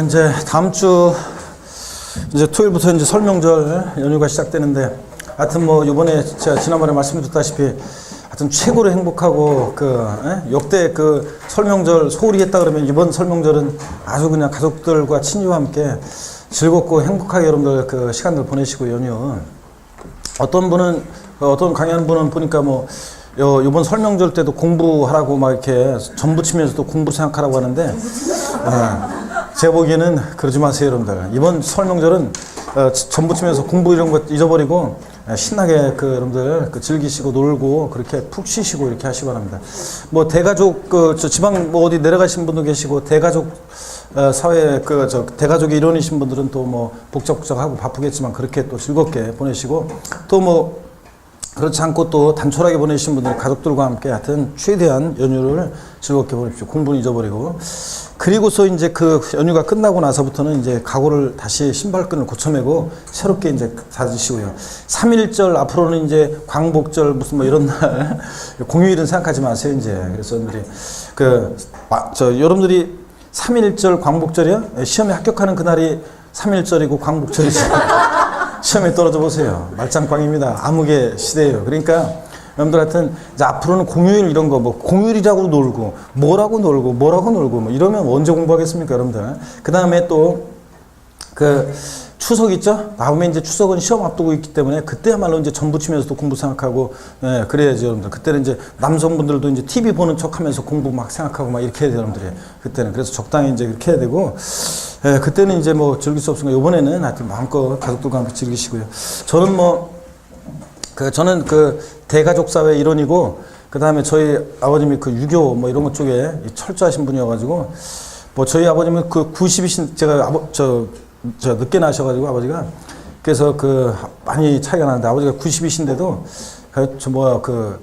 이제 다음 주 이제 토요일부터 이제 설명절 연휴가 시작되는데, 하여튼 뭐 이번에 제가 지난번에 말씀드렸다시피 하여튼 최고로 행복하고 역대 그 설명절 소홀히 했다 그러면 이번 설명절은 아주 그냥 가족들과 친지와 함께 즐겁고 행복하게 여러분들 그 시간들 보내시고 연휴. 어떤 분은 어떤 강의하는 분은 보니까 뭐 이번 설명절 때도 공부하라고 막 이렇게 전부 치면서도 공부 생각하라고 하는데, 제가 보기에는 그러지 마세요, 여러분들. 이번 설명절은 전부 치면서 공부 이런 거 잊어버리고 신나게 여러분들 즐기시고 놀고 그렇게 푹 쉬시고 이렇게 하시기 바랍니다. 뭐 대가족 지방 뭐 어디 내려가신 분도 계시고 대가족 사회 대가족의 일원이신 분들은 또 뭐 복작복작하고 바쁘겠지만 그렇게 또 즐겁게 보내시고, 또 뭐 그렇지 않고 또 단촐하게 보내신 분들 가족들과 함께 하여튼 최대한 연휴를 즐겁게 보내십시오. 공부는 잊어버리고. 그리고서 이제 그 연휴가 끝나고 나서부터는 이제 각오를 다시 신발끈을 고쳐매고 새롭게 이제 다지시고요. 3.1절 앞으로는 이제 광복절 무슨 뭐 이런 날 공휴일은 생각하지 마세요, 이제. 그래서 여러분들이 여러분들이 3.1절 광복절이요? 시험에 합격하는 그날이 3.1절이고 광복절이죠. 시험에 떨어져 보세요. 말짱꽝입니다. 암흑의 시대예요. 그러니까 여러분들 하여튼 이제 앞으로는 공휴일 이런 거 뭐 공휴일이라고 놀고 뭐라고 놀고 뭐 이러면 언제 공부하겠습니까, 여러분들. 그 다음에 또 추석 있죠? 다음에 이제 추석은 시험 앞두고 있기 때문에 그때야말로 이제 전부 치면서도 공부 생각하고, 그래야지, 여러분들. 그때는 이제 남성분들도 이제 TV 보는 척 하면서 공부 막 생각하고 막 이렇게 해야 돼요, 여러분들이. 그때는. 그래서 적당히 이제 그렇게 해야 되고, 그때는 이제 뭐 즐길 수 없으니까 이번에는 하여튼 마음껏 가족들과 함께 즐기시고요. 저는 저는 대가족 사회 일원이고, 그 다음에 저희 아버님이 유교 뭐 이런 것 쪽에 철저하신 분이어가지고, 뭐 저희 아버님은 90이신, 제가 저 늦게 나셔가지고 아버지가, 그래서 많이 차이가 나는데 아버지가 90이신데도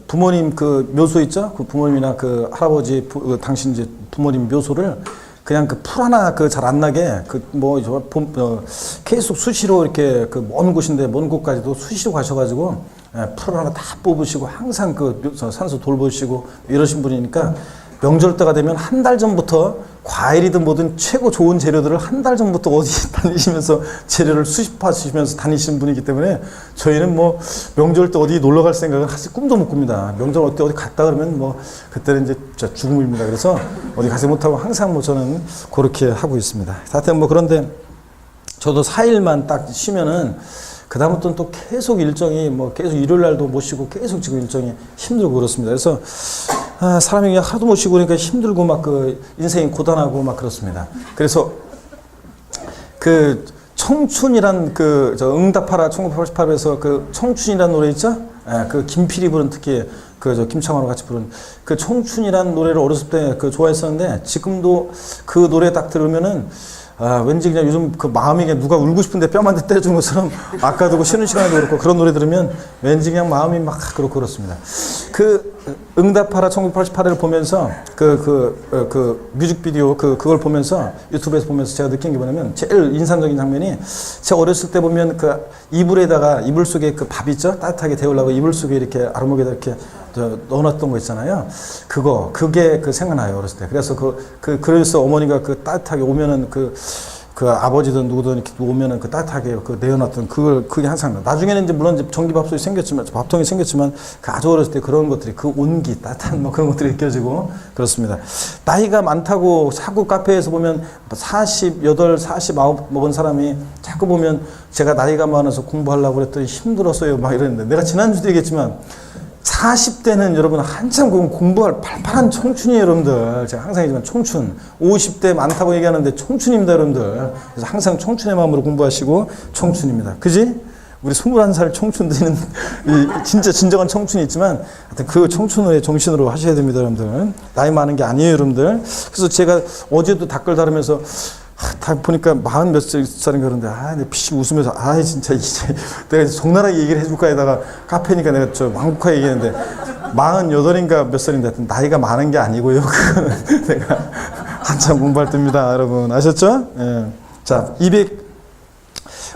부모님 묘소 있죠? 부모님이나 할아버지 당신 이제 부모님 묘소를 그냥 풀 하나 잘 안 나게 계속 수시로 이렇게 먼 곳인데 먼 곳까지도 수시로 가셔가지고 풀 하나 다 뽑으시고 항상 산소 돌보시고 이러신 분이니까 명절 때가 되면 한 달 전부터 과일이든 뭐든 최고 좋은 재료들을 한 달 전부터 어디 다니시면서 재료를 수집하시면서 다니시는 분이기 때문에 저희는 뭐 명절 때 어디 놀러 갈 생각은 사실 꿈도 못 꿉니다. 명절 어디 갔다 그러면 뭐 그때는 이제 죽음입니다. 그래서 어디 가지 못하고 항상 저는 그렇게 하고 있습니다. 하여튼 그런데 저도 4일만 딱 쉬면은 그다음부터는 또 계속 일정이 계속 일요일 날도 못 쉬고 계속 지금 일정이 힘들고 그렇습니다. 그래서 사람이 그냥 하도 못 쉬고 그러니까 힘들고 인생이 고단하고 그렇습니다. 그래서 청춘이란 응답하라 1988에서 청춘이란 노래 있죠? 김필이 부른 특히 김창완과 같이 부른 청춘이란 노래를 어렸을 때 좋아했었는데 지금도 그 노래 딱 들으면은 왠지 그냥 요즘 마음이 그냥 누가 울고 싶은데 뺨 한 대 때려주는 것처럼 아까도 쉬는 시간에도 그렇고 그런 노래 들으면 왠지 그냥 마음이 막 그렇고 그렇습니다. 응답하라 1988을 보면서 뮤직비디오 그걸 보면서 유튜브에서 보면서 제가 느낀 게 뭐냐면 제일 인상적인 장면이 제가 어렸을 때 보면 이불에다가 이불 속에 밥 있죠? 따뜻하게 데우려고 이불 속에 이렇게 아랫목에다 이렇게 넣어놨던 거 있잖아요. 그게 생각나요, 어렸을 때. 그래서 그래서 어머니가 따뜻하게 오면은 아버지든 누구든 이렇게 오면은 따뜻하게 내어놨던 그게 항상 나. 나중에는 이제 물론 이제 전기밥솥이 생겼지만, 밥통이 생겼지만, 아주 어렸을 때 그런 것들이 온기, 따뜻한 그런 것들이 느껴지고 그렇습니다. 나이가 많다고 자꾸 카페에서 보면 48, 49 먹은 사람이 자꾸 보면 제가 나이가 많아서 공부하려고 그랬더니 힘들었어요. 막 이랬는데 내가 지난주도 얘기했지만 40대는 여러분 한참 공부할 팔팔한 청춘이에요, 여러분들. 제가 항상 얘기하지만 청춘. 50대 많다고 얘기하는데 청춘입니다, 여러분들. 그래서 항상 청춘의 마음으로 공부하시고 청춘입니다. 그지? 우리 21살 청춘들은 진짜 진정한 청춘이 있지만 하여튼 청춘의 정신으로 하셔야 됩니다, 여러분들. 나이 많은 게 아니에요, 여러분들. 그래서 제가 어제도 댓글 다루면서 다 보니까 40 몇 살인가 그런데 내 피식 웃으면서 진짜 이제 내가 적나라하게 얘기를 해줄까 하다가 카페니까 내가 완곡하게 얘기했는데 48인가 몇 살인데 하여튼 나이가 많은 게 아니고요. 내가 한참 공부할 때입니다, 여러분. 아셨죠? 예. 자,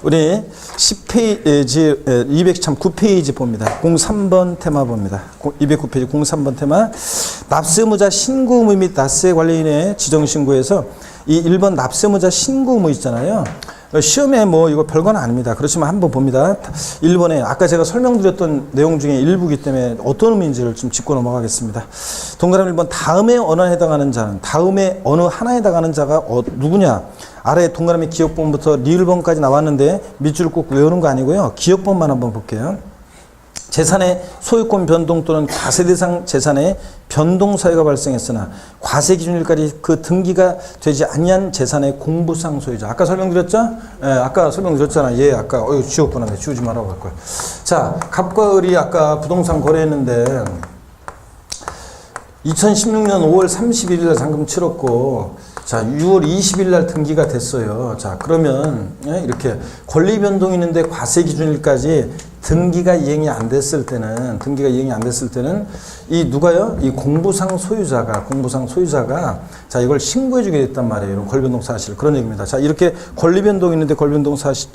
우리 10페이지, 209페이지 봅니다. 03번 테마 봅니다. 209페이지 03번 테마. 납세의무자 신고 의무 및 납세 관리인의 지정 신고에서 이 1번 납세의무자 신고 의무 있잖아요. 시험에 뭐 이거 별건 아닙니다. 그렇지만 한번 봅니다. 1번에 아까 제가 설명드렸던 내용 중에 일부기 때문에 어떤 의미인지를 좀 짚고 넘어가겠습니다. 동그라미 1번 다음에 어느 하나에 해당하는 자는 다음에 어느 하나에 해당하는 자가 누구냐? 아래 동그라미 기억본부터 리을본까지 나왔는데 밑줄을 꼭 외우는 거 아니고요. 기억본만 한번 볼게요. 재산의 소유권 변동 또는 과세 대상 재산의 변동 사유가 발생했으나 과세 기준일까지 그 등기가 되지 아니한 재산의 공부상 소유자. 아까 설명드렸죠? 예, 아까 설명드렸잖아. 예, 아까 지웠구나. 지우지 말라고 할 거야. 자, 갑과 을이 아까 부동산 거래했는데 2016년 5월 31일 날 잔금 치렀고 자, 6월 20일 날 등기가 됐어요. 자, 그러면 이렇게 권리 변동이 있는데 과세 기준일까지 등기가 이행이 안 됐을 때는 이 누가요? 이 공부상 소유자가 자, 이걸 신고해 주게 됐단 말이에요. 이런 권리 변동 사실. 그런 얘기입니다. 자, 이렇게 권리 변동이 있는데 권리 변동 사실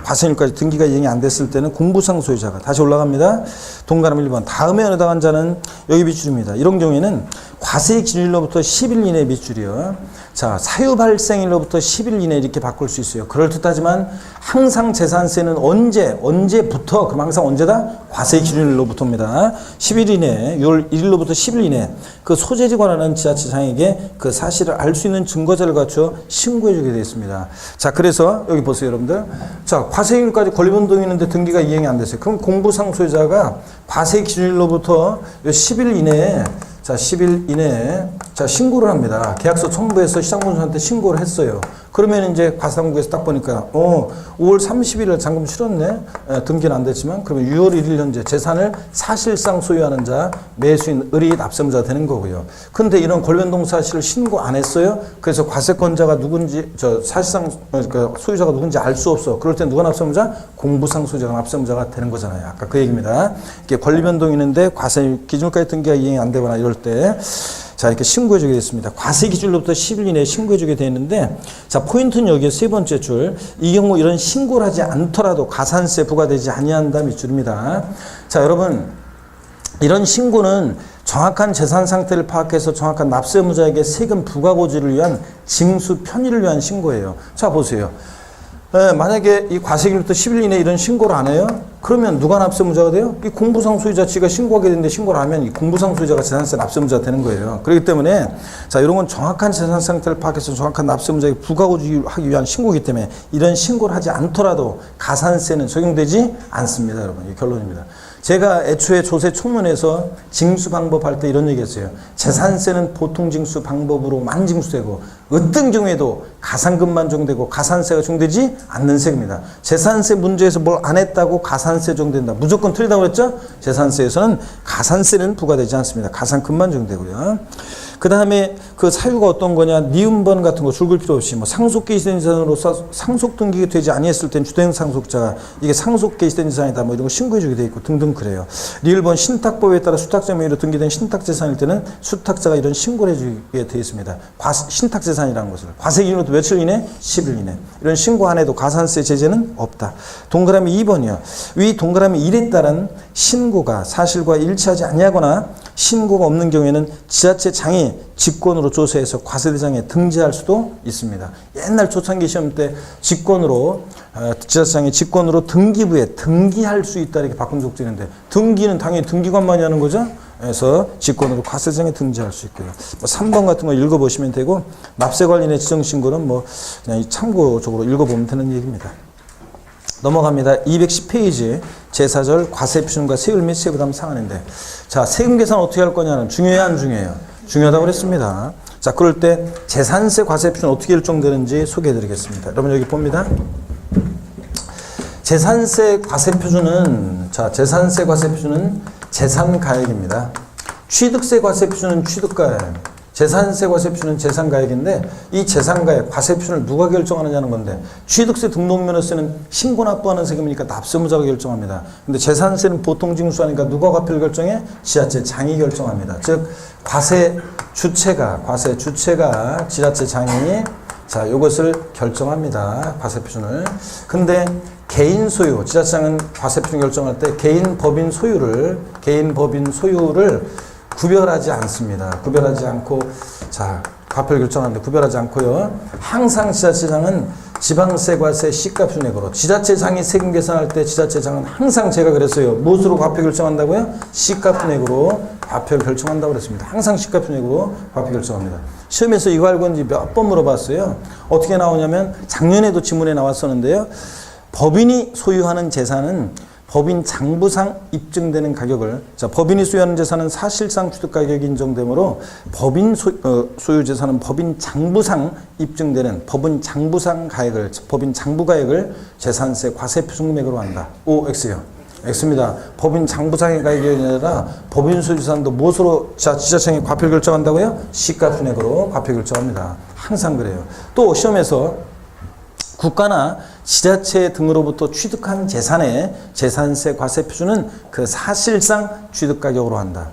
과세일까지 등기가 이행이 안 됐을 때는 공부상 소유자가 다시 올라갑니다. 동그라미 1번 다음에 해당한 자는 여기 밑줄입니다. 이런 경우에는 과세 기준일로부터 10일 이내 밑줄이요. 자, 사유 발생일로부터 10일 이내 이렇게 바꿀 수 있어요. 그럴듯하지만 항상 재산세는 언제부터 그럼 항상 언제다? 과세 기준일로부터입니다. 10일 이내 6월 1일로부터 10일 이내 그 소재지 관하는 지자체장에게 그 사실을 알 수 있는 증거자를 갖춰 신고해 주게 되어 있습니다. 자, 그래서 여기 보세요, 여러분들. 자, 과세일까지 권리 변동이 있는데 등기가 이행이 안 됐어요. 그럼 공부상 소유자가 과세 기준일로부터 10일 이내에 자, 10일 이내에 자, 신고를 합니다. 계약서 첨부해서 시장본사한테 신고를 했어요. 그러면 이제 과세당국에서 딱 보니까 5월 30일에 잔금 치렀네. 등기는 안 됐지만 그러면 6월 1일 현재 재산을 사실상 소유하는 자 매수인 을이 납세의무자가 되는 거고요. 근데 이런 권리변동 사실을 신고 안 했어요. 그래서 과세권자가 누군지 사실상 그러니까 소유자가 누군지 알 수 없어. 그럴 때 누가 납세의무자? 공부상 소유자가 납세의무자가 되는 거잖아요. 아까 그 얘기입니다. 이게 권리변동이 있는데 과세 기준까지 등기가 이행이 안 되거나 이럴 때 자, 이렇게 신고해 주게 됐습니다. 과세 기준으로부터 10일 이내에 신고해 주게 되어 있는데, 자, 포인트는 여기 세 번째 줄. 이 경우 이런 신고를 하지 않더라도 가산세 부과되지 아니한다 밑줄입니다. 자, 여러분, 이런 신고는 정확한 재산 상태를 파악해서 정확한 납세 의무자에게 세금 부과 고지를 위한 징수 편의를 위한 신고예요. 자, 보세요. 만약에 이 과세기일부터 10일 이내에 이런 신고를 안 해요? 그러면 누가 납세의무자가 돼요? 이 공부상 소유자 지가 신고하게 되는데 신고를 하면 이 공부상 소유자가 재산세 납세의무자가 되는 거예요. 그렇기 때문에 자, 이런 건 정확한 재산 상태를 파악해서 정확한 납세의무자에게 부과하기 위한 신고이기 때문에 이런 신고를 하지 않더라도 가산세는 적용되지 않습니다. 여러분, 이 결론입니다. 제가 애초에 조세 총론에서 징수 방법 할 때 이런 얘기 했어요. 재산세는 보통 징수 방법으로만 징수되고 어떤 경우에도 가산금만 적용되고 가산세가 적용되지 않는 세금입니다. 재산세 문제에서 뭘 안 했다고 가산세 적용된다. 무조건 틀리다고 그랬죠? 재산세에서는 가산세는 부과되지 않습니다. 가산금만 적용되고요. 그 다음에 그 사유가 어떤 거냐, 니은번 같은 거 줄글 필요 없이 뭐 상속계시된 재산으로서 상속등기가 되지 아니했을 땐 주된 상속자가 이게 상속계시된 재산이다 뭐 이런 거 신고해주게 돼 있고 등등 그래요. 리을번 신탁법에 따라 수탁자 명의로 등기된 신탁재산일 때는 수탁자가 이런 신고를 해주게 돼 있습니다. 신탁재산이라는 것을 과세기준으로부터 며칠 이내? 10일 이내. 이런 신고 안 해도 가산세 제재는 없다. 동그라미 2번이요. 위 동그라미 1에 따른 신고가 사실과 일치하지 아니하거나 신고가 없는 경우에는 지자체장이 직권으로 조사해서 과세대상에 등재할 수도 있습니다. 옛날 초창기 시험 때 직권으로 지자체장이 직권으로 등기부에 등기할 수 있다 이렇게 바꾼 적도 있는데 등기는 당연히 등기관만이 하는 거죠. 그래서 직권으로 과세대상에 등재할 수 있고요. 뭐 3번 같은 거 읽어보시면 되고 납세 관련의 지정신고는 뭐 그냥 참고적으로 읽어보면 되는 얘기입니다. 넘어갑니다. 210페이지 제4절 과세표준과 세율 및 세부담 상한인데 자, 세금 계산 어떻게 할 거냐는 중요해요, 안 중요해요? 중요하다고 그랬습니다. 자, 그럴 때 재산세 과세표준 어떻게 일정되는지 소개해 드리겠습니다. 여러분 여기 봅니다. 재산세 과세표준은 자, 재산세 과세표준은 재산가액입니다. 취득세 과세표준은 취득가액. 재산세 과세표준은 재산가액인데 이 재산가액 과세표준을 누가 결정하느냐는 건데 취득세 등록면허세는 신고 납부하는 세금이니까 납세의무자가 결정합니다. 근데 재산세는 보통 징수하니까 누가 과표를 결정해? 지자체장이 결정합니다. 즉 과세 주체가 지자체장이 자, 이것을 결정합니다. 과세표준을. 근데 개인 소유, 지자체장은 과세표준 결정할 때 개인 법인 소유를 구별하지 않습니다. 구별하지 않고, 자, 과표를 결정하는데 구별하지 않고요. 항상 지자체장은 지방세, 과세, 시가 순액으로. 지자체장이 세금 계산할 때 지자체장은 항상 제가 그랬어요. 무엇으로 과표 결정한다고요? 시가 순액으로 과표를 결정한다고 그랬습니다. 항상 시가 순액으로 과표 결정합니다. 시험에서 이거 알고 있는지 몇 번 물어봤어요. 어떻게 나오냐면 작년에도 지문에 나왔었는데요. 법인이 소유하는 재산은 법인 장부상 입증되는 가격을, 자, 법인이 소유하는 재산은 사실상 취득가격이 인정되므로 법인 소유 재산은 법인 장부상 입증되는 법인 장부상 가액을, 법인 장부가액을 재산세 과세 표준금액으로 한다. O, X요. X입니다. 법인 장부상의 가액이 아니라 법인 소유 재산도 무엇으로 지자체장이 과표 결정한다고요? 시가순액으로 과표 결정합니다. 항상 그래요. 또 시험에서 국가나 지자체 등으로부터 취득한 재산의 재산세 과세 표준은 그 사실상 취득가격으로 한다.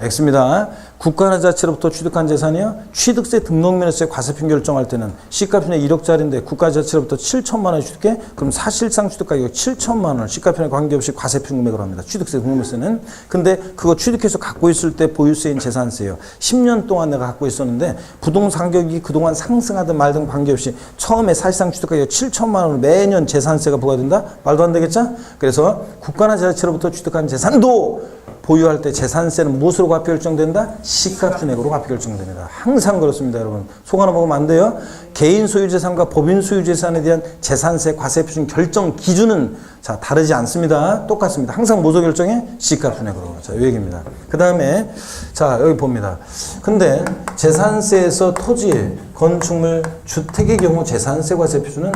X입니다. 국가나 지자체로부터 취득한 재산이요. 취득세 등록면허세 과세표 결정할 때는 시가편액 1억짜리인데 국가 지자체로부터 7천만 원 취득해? 그럼 사실상 취득가격 7천만 원 시가편액 관계없이 과세표 금액으로 합니다. 취득세 등록면허세는. 근데 그거 취득해서 갖고 있을 때 보유세인 재산세예요. 10년 동안 내가 갖고 있었는데 부동산 가격이 그동안 상승하든 말든 관계없이 처음에 사실상 취득가격 7천만 원을 매년 재산세가 부과된다? 말도 안 되겠죠? 그래서 국가나 지자체로부터 취득한 재산도 보유할 때 재산세는 무엇으로 과표 결정된다? 시가순액으로 과표 결정됩니다. 항상 그렇습니다, 여러분. 속 하나 먹으면 안 돼요. 개인 소유 재산과 법인 소유 재산에 대한 재산세 과세 표준 결정 기준은 자 다르지 않습니다. 똑같습니다. 항상 뭐로 결정해? 시가순액으로. 자, 이 얘기입니다. 그 다음에 자 여기 봅니다. 근데 재산세에서 토지, 건축물, 주택의 경우 재산세 과세 표준은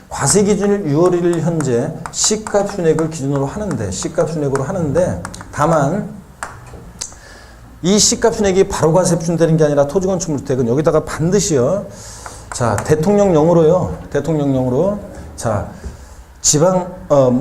과세 기준일 6월 1일 현재 시가순액을 기준으로 하는데, 시가순액으로 하는데, 다만 이 시가순액이 바로 과세 표준되는 게 아니라 토지, 건축물, 주택은 여기다가 반드시요. 자, 대통령령으로요. 대통령령으로. 자, 지방,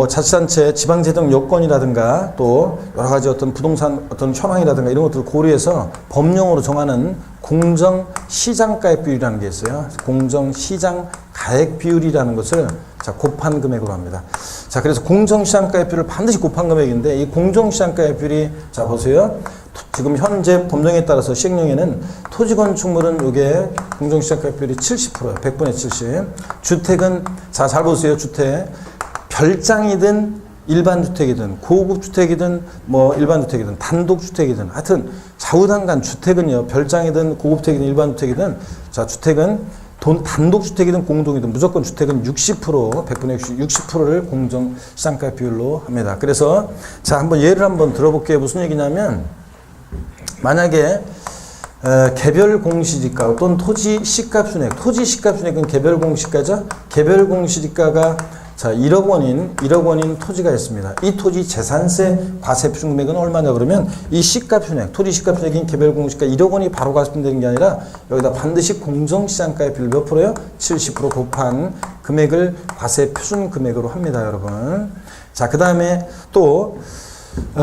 자치단체 지방재정 여건이라든가 또 여러 가지 어떤 부동산 어떤 현황이라든가 이런 것들을 고려해서 법령으로 정하는 공정시장가액 비율이라는 게 있어요. 공정시장가액 비율이라는 것을 자, 곱한 금액으로 합니다. 자, 그래서 공정시장가액 비율을 반드시 곱한 금액인데 이 공정시장가액 비율이 자, 보세요. 지금 현재 법령에 따라서 시행령에는 토지 건축물은 이게 공정시장가액 비율이 70%예요. 100분의 70. 주택은 자, 잘 보세요. 주택. 별장이든 일반 주택이든 고급 주택이든 뭐 일반 주택이든 단독 주택이든 하여튼 좌우단간 주택은요. 별장이든 고급 주택이든 일반 주택이든 자, 주택은 단독 주택이든 공동이든 무조건 주택은 60% 100분의 60%를 공정시장가액 비율로 합니다. 그래서 자, 한번 예를 한번 들어볼게요. 무슨 얘기냐면 만약에 개별 공시지가 또는 토지 시가순액, 토지 시가순액은 개별 공시가죠. 개별 공시지가가 자, 1억 원인 토지가 있습니다. 이 토지 재산세 과세 표준 금액은 얼마냐 그러면 이 시가순액, 토지 시가순액인 개별 공시가 1억 원이 바로 과세되는 게 아니라 여기다 반드시 공정시장가액 비율 몇 프로요? 70% 곱한 금액을 과세 표준 금액으로 합니다, 여러분. 자, 그 다음에 또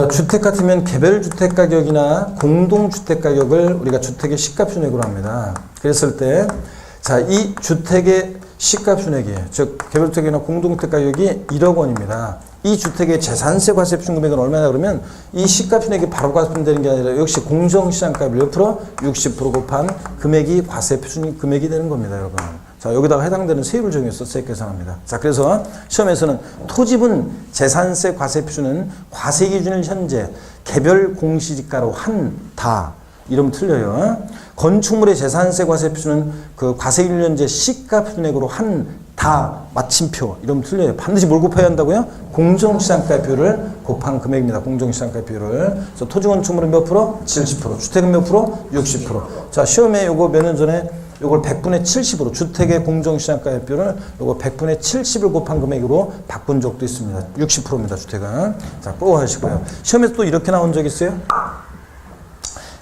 주택 같으면 개별 주택 가격이나 공동 주택 가격을 우리가 주택의 시가순액으로 합니다. 그랬을 때 자, 이 주택의 시가순액이 즉 개별주택이나 공동주택 가격이 1억 원입니다. 이 주택의 재산세 과세 표준 금액은 얼마냐 그러면 이 시가순액이 바로 과세되는 게 아니라 역시 공정시장가액 몇 프로? 60% 곱한 금액이 과세 표준 금액이 되는 겁니다, 여러분. 자, 여기다가 해당되는 세율을 정해서 세액 계산합니다. 자, 그래서 시험에서는 토지분 재산세 과세 표준은 과세 기준을 현재 개별 공시지가로 한다. 이러면 틀려요. 건축물의 재산세 과세 표준은 그 과세 기준 현재 시가순액으로 한다. 마침표. 이러면 틀려요. 반드시 뭘 곱해야 한다고요? 공정시장가액 비율을 곱한 금액입니다. 공정시장가액 비율을. 그래서 토지 건축물은 몇 프로? 70%. 주택은 몇 프로? 60%. 자, 시험에 요거 몇 년 전에 요걸 100분의 70으로 주택의 공정시장가액 비율을 요거 100분의 70을 곱한 금액으로 바꾼 적도 있습니다. 60%입니다. 주택은. 자, 꼭 하시고요. 시험에서 또 이렇게 나온 적 있어요?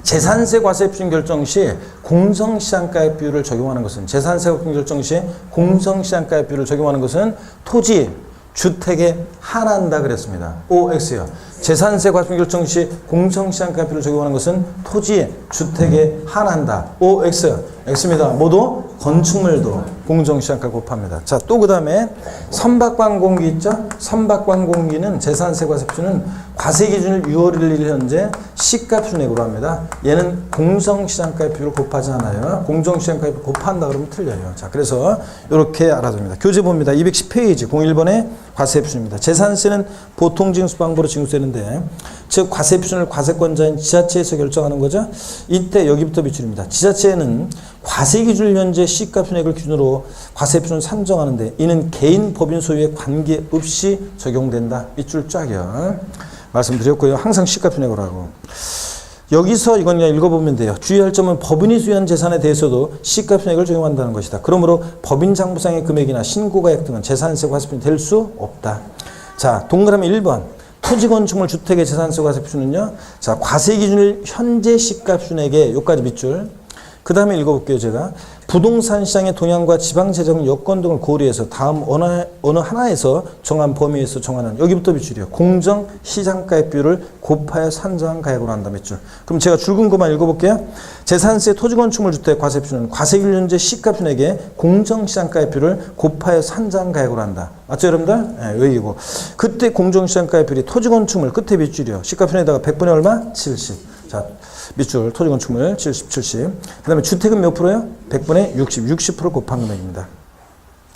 재산세 과세 표준 결정 시 공정시장가액 비율을 적용하는 것은 재산세 과세 결정 시 공정시장가액 비율을 적용하는 것은 토지, 주택에 한한다 그랬습니다. OX요. 재산세 과세 결정 시 공정시장가액 비율을 적용하는 것은 토지, 주택에 한한다. OX. X입니다. 모두 건축물도 공정시장가 곱합니다. 자, 또 그 다음에 선박관공기 있죠? 선박관공기는 재산세 과세표준은 과세 기준일 6월 1일 현재 시가 순액으로 합니다. 얘는 공정시장가표를 곱하지 않아요. 공정시장가표 곱한다 그러면 틀려요. 자, 그래서 이렇게 알아둡니다. 교재 봅니다. 210페이지 01번의 과세표준입니다. 재산세는 보통징수 방법으로 징수되는데 즉 과세표준을 과세권자인 지자체에서 결정하는 거죠. 이때 여기부터 비출입니다. 지자체는 과세기준일 현재 시가 순액을 기준으로 과세표준을 산정하는데 이는 개인 법인 소유에 관계없이 적용된다. 밑줄 쫙이요. 말씀드렸고요. 항상 시가 순액으로 하고. 여기서 이건 그냥 읽어보면 돼요. 주의할 점은 법인이 소유한 재산에 대해서도 시가 순액을 적용한다는 것이다. 그러므로 법인 장부상의 금액이나 신고가액 등은 재산세 과세표준이 될 수 없다. 자, 동그라미 1번. 토지 건축물 주택의 재산세 과세표준은요. 자, 과세 기준일 현재 시가 순액에 여기까지 밑줄. 그 다음에 읽어볼게요, 제가. 부동산 시장의 동향과 지방재정 여건 등을 고려해서 다음 어느 하나에서 정한 범위에서 정하는 여기부터 밑줄이요. 공정 시장가액 비율을 곱하여 산정한 가액으로 한다 밑줄. 그럼 제가 줄근 것만 읽어볼게요. 재산세 토지 건축물 주택 과세표준은 과세기준 현재 시가 순액에 공정 시장가액 비율을 곱하여 산정한 가액으로 한다. 맞죠, 여러분들? 네, 여기고. 그때 공정 시장가액 비율이 토지 건축물 끝에 밑줄이요. 시가 순액에다가 100분의 얼마? 70. 자, 밑줄 토지 건축물 70, 70. 그 다음에 주택은 몇 프로요? 100분의 60, 60% 곱한 금액입니다.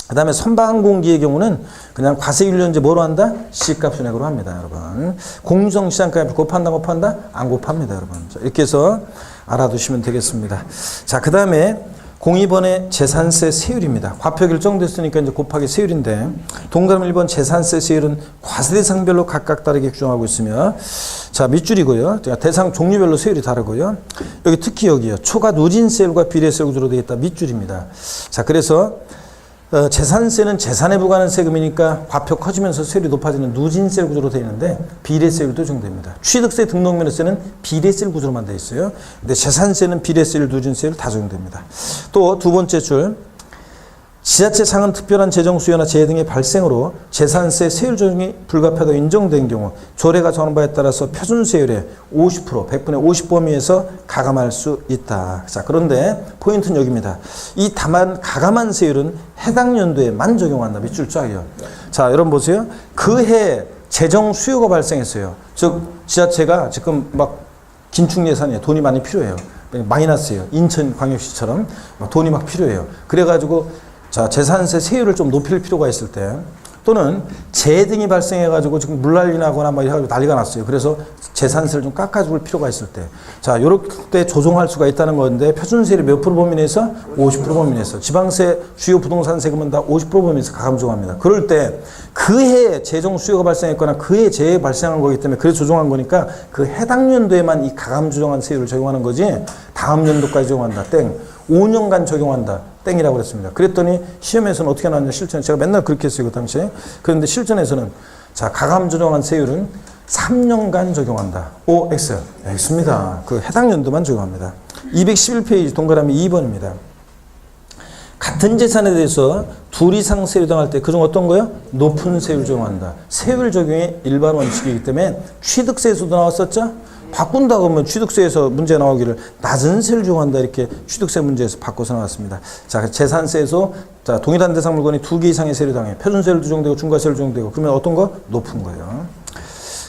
그 다음에 선박항공기의 경우는 그냥 과세율련제 뭐로 한다? 시가 순액으로 합니다, 여러분. 공정시장가액 곱한다, 곱한다? 안 곱합니다, 여러분. 자, 이렇게 해서 알아두시면 되겠습니다. 자, 그 다음에 02번의 재산세 세율입니다. 과표 결정됐으니까 이제 곱하기 세율인데 동그라미 1번 재산세 세율은 과세 대상별로 각각 다르게 규정하고 있으며 자, 밑줄이고요. 대상 종류별로 세율이 다르고요. 여기 특히 여기요. 초과 누진세율과 비례세율 구조로 되어 있다. 밑줄입니다. 자, 그래서 재산세는 재산에 부과하는 세금이니까 과표 커지면서 세율이 높아지는 누진세율 구조로 되어 있는데 비례세율도 적용됩니다. 취득세 등록면세는 비례세율 구조로만 되어 있어요. 근데 재산세는 비례세율, 누진세율 다 적용됩니다. 또 두 번째 줄 지자체 상은 특별한 재정 수요나 재해 등의 발생으로 재산세 세율 조정이 불가피하다고 인정된 경우 조례가 정하는 바에 따라서 표준세율의 50%, 100분의 50 범위에서 가감할 수 있다. 자, 그런데 포인트는 여기입니다. 이 다만 가감한 세율은 해당 연도에만 적용한다. 밑줄 쫙이요. 자, 여러분 보세요. 그 해 재정 수요가 발생했어요. 즉 지자체가 지금 막 긴축 예산이에요. 돈이 많이 필요해요. 마이너스예요. 인천광역시처럼 돈이 막 필요해요. 그래가지고 자, 재산세 세율을 좀 높일 필요가 있을 때 또는 재해 등이 발생해가지고 지금 물난리 나거나 막 해가지고 난리가 났어요. 그래서 재산세를 좀 깎아줄 필요가 있을 때. 자, 요럴 때 조정할 수가 있다는 건데 표준세율이 몇 프로 범위 내에서? 50% 범위 내에서. 지방세, 주요 부동산 세금은 다 50% 범위 내에서 가감 조정합니다. 그럴 때 그 해 재정 수요가 발생했거나 그 해 재해 발생한 거기 때문에 그래서 조정한 거니까 그 해당 연도에만 이 가감 조정한 세율을 적용하는 거지 다음 연도까지 적용한다. 땡. 5년간 적용한다. 땡이라고 그랬습니다. 그랬더니 시험에서는 어떻게 나왔냐, 실전에. 제가 맨날 그렇게 했어요, 그 당시에. 그런데 실전에서는 자, 가감 조정한 세율은 3년간 적용한다. O, X. X입니다. 그 해당 연도만 적용합니다. 211페이지 동그라미 2번입니다. 같은 재산에 대해서 둘 이상 세율 정할 때 그중 어떤 거요? 높은 세율 적용한다. 세율 적용의 일반 원칙이기 때문에 취득세에서도 나왔었죠? 바꾼다고 하면 취득세에서 문제 나오기를 낮은 세율 적용한다 이렇게 취득세 문제에서 바꿔서 나왔습니다. 자, 재산세에서 자, 동일한 대상 물건이 2개 이상의 세율이 당해 표준세율 적용되고 중과세율 적용되고 그러면 어떤 거? 높은 거예요.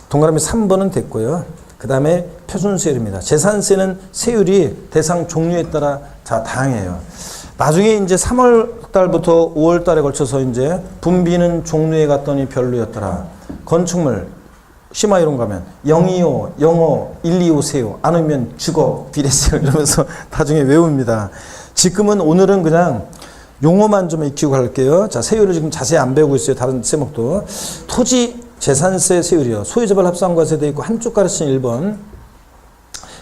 동그라미 3번은 됐고요. 그 다음에 표준세율입니다. 재산세는 세율이 대상 종류에 따라 자, 다양해요. 나중에 이제 3월 달부터 5월 달에 걸쳐서 이제 분비는 종류에 갔더니 별로였더라. 건축물 심화 이론 가면 025, 05, 125 세요. 안 오면 죽어, 비례세요. 이러면서 나중에 외웁니다. 지금은 오늘은 그냥 용어만 좀 익히고 갈게요. 자, 세율을 지금 자세히 안 배우고 있어요. 다른 세목도. 토지 재산세 세율이요. 소유재발 합산과세 돼 있고 한쪽 가르치는 1번.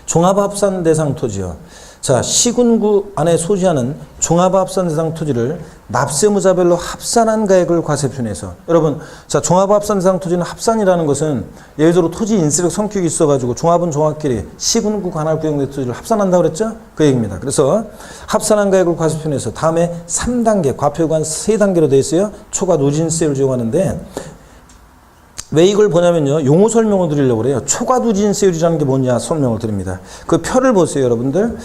종합합산 대상 토지요. 자, 시군구 안에 소지하는 종합합산 대상 토지를 납세무자별로 합산한 가액을 과세표준해서 여러분, 자, 종합합산 대상 토지는 합산이라는 것은 예를 들어 토지 인수력 성격이 있어가지고 종합은 종합끼리 시군구 관할 구역내 토지를 합산한다고 그랬죠? 그 얘기입니다. 그래서 합산한 가액을 과세표준해서 다음에 3단계 과표관 3단계로 되어 있어요. 초과 누진세를 적용하는데 왜 이걸 보냐면요. 용어 설명을 드리려고 그래요. 초과누진세율이라는 게 뭐냐 설명을 드립니다. 그 표를 보세요, 여러분들.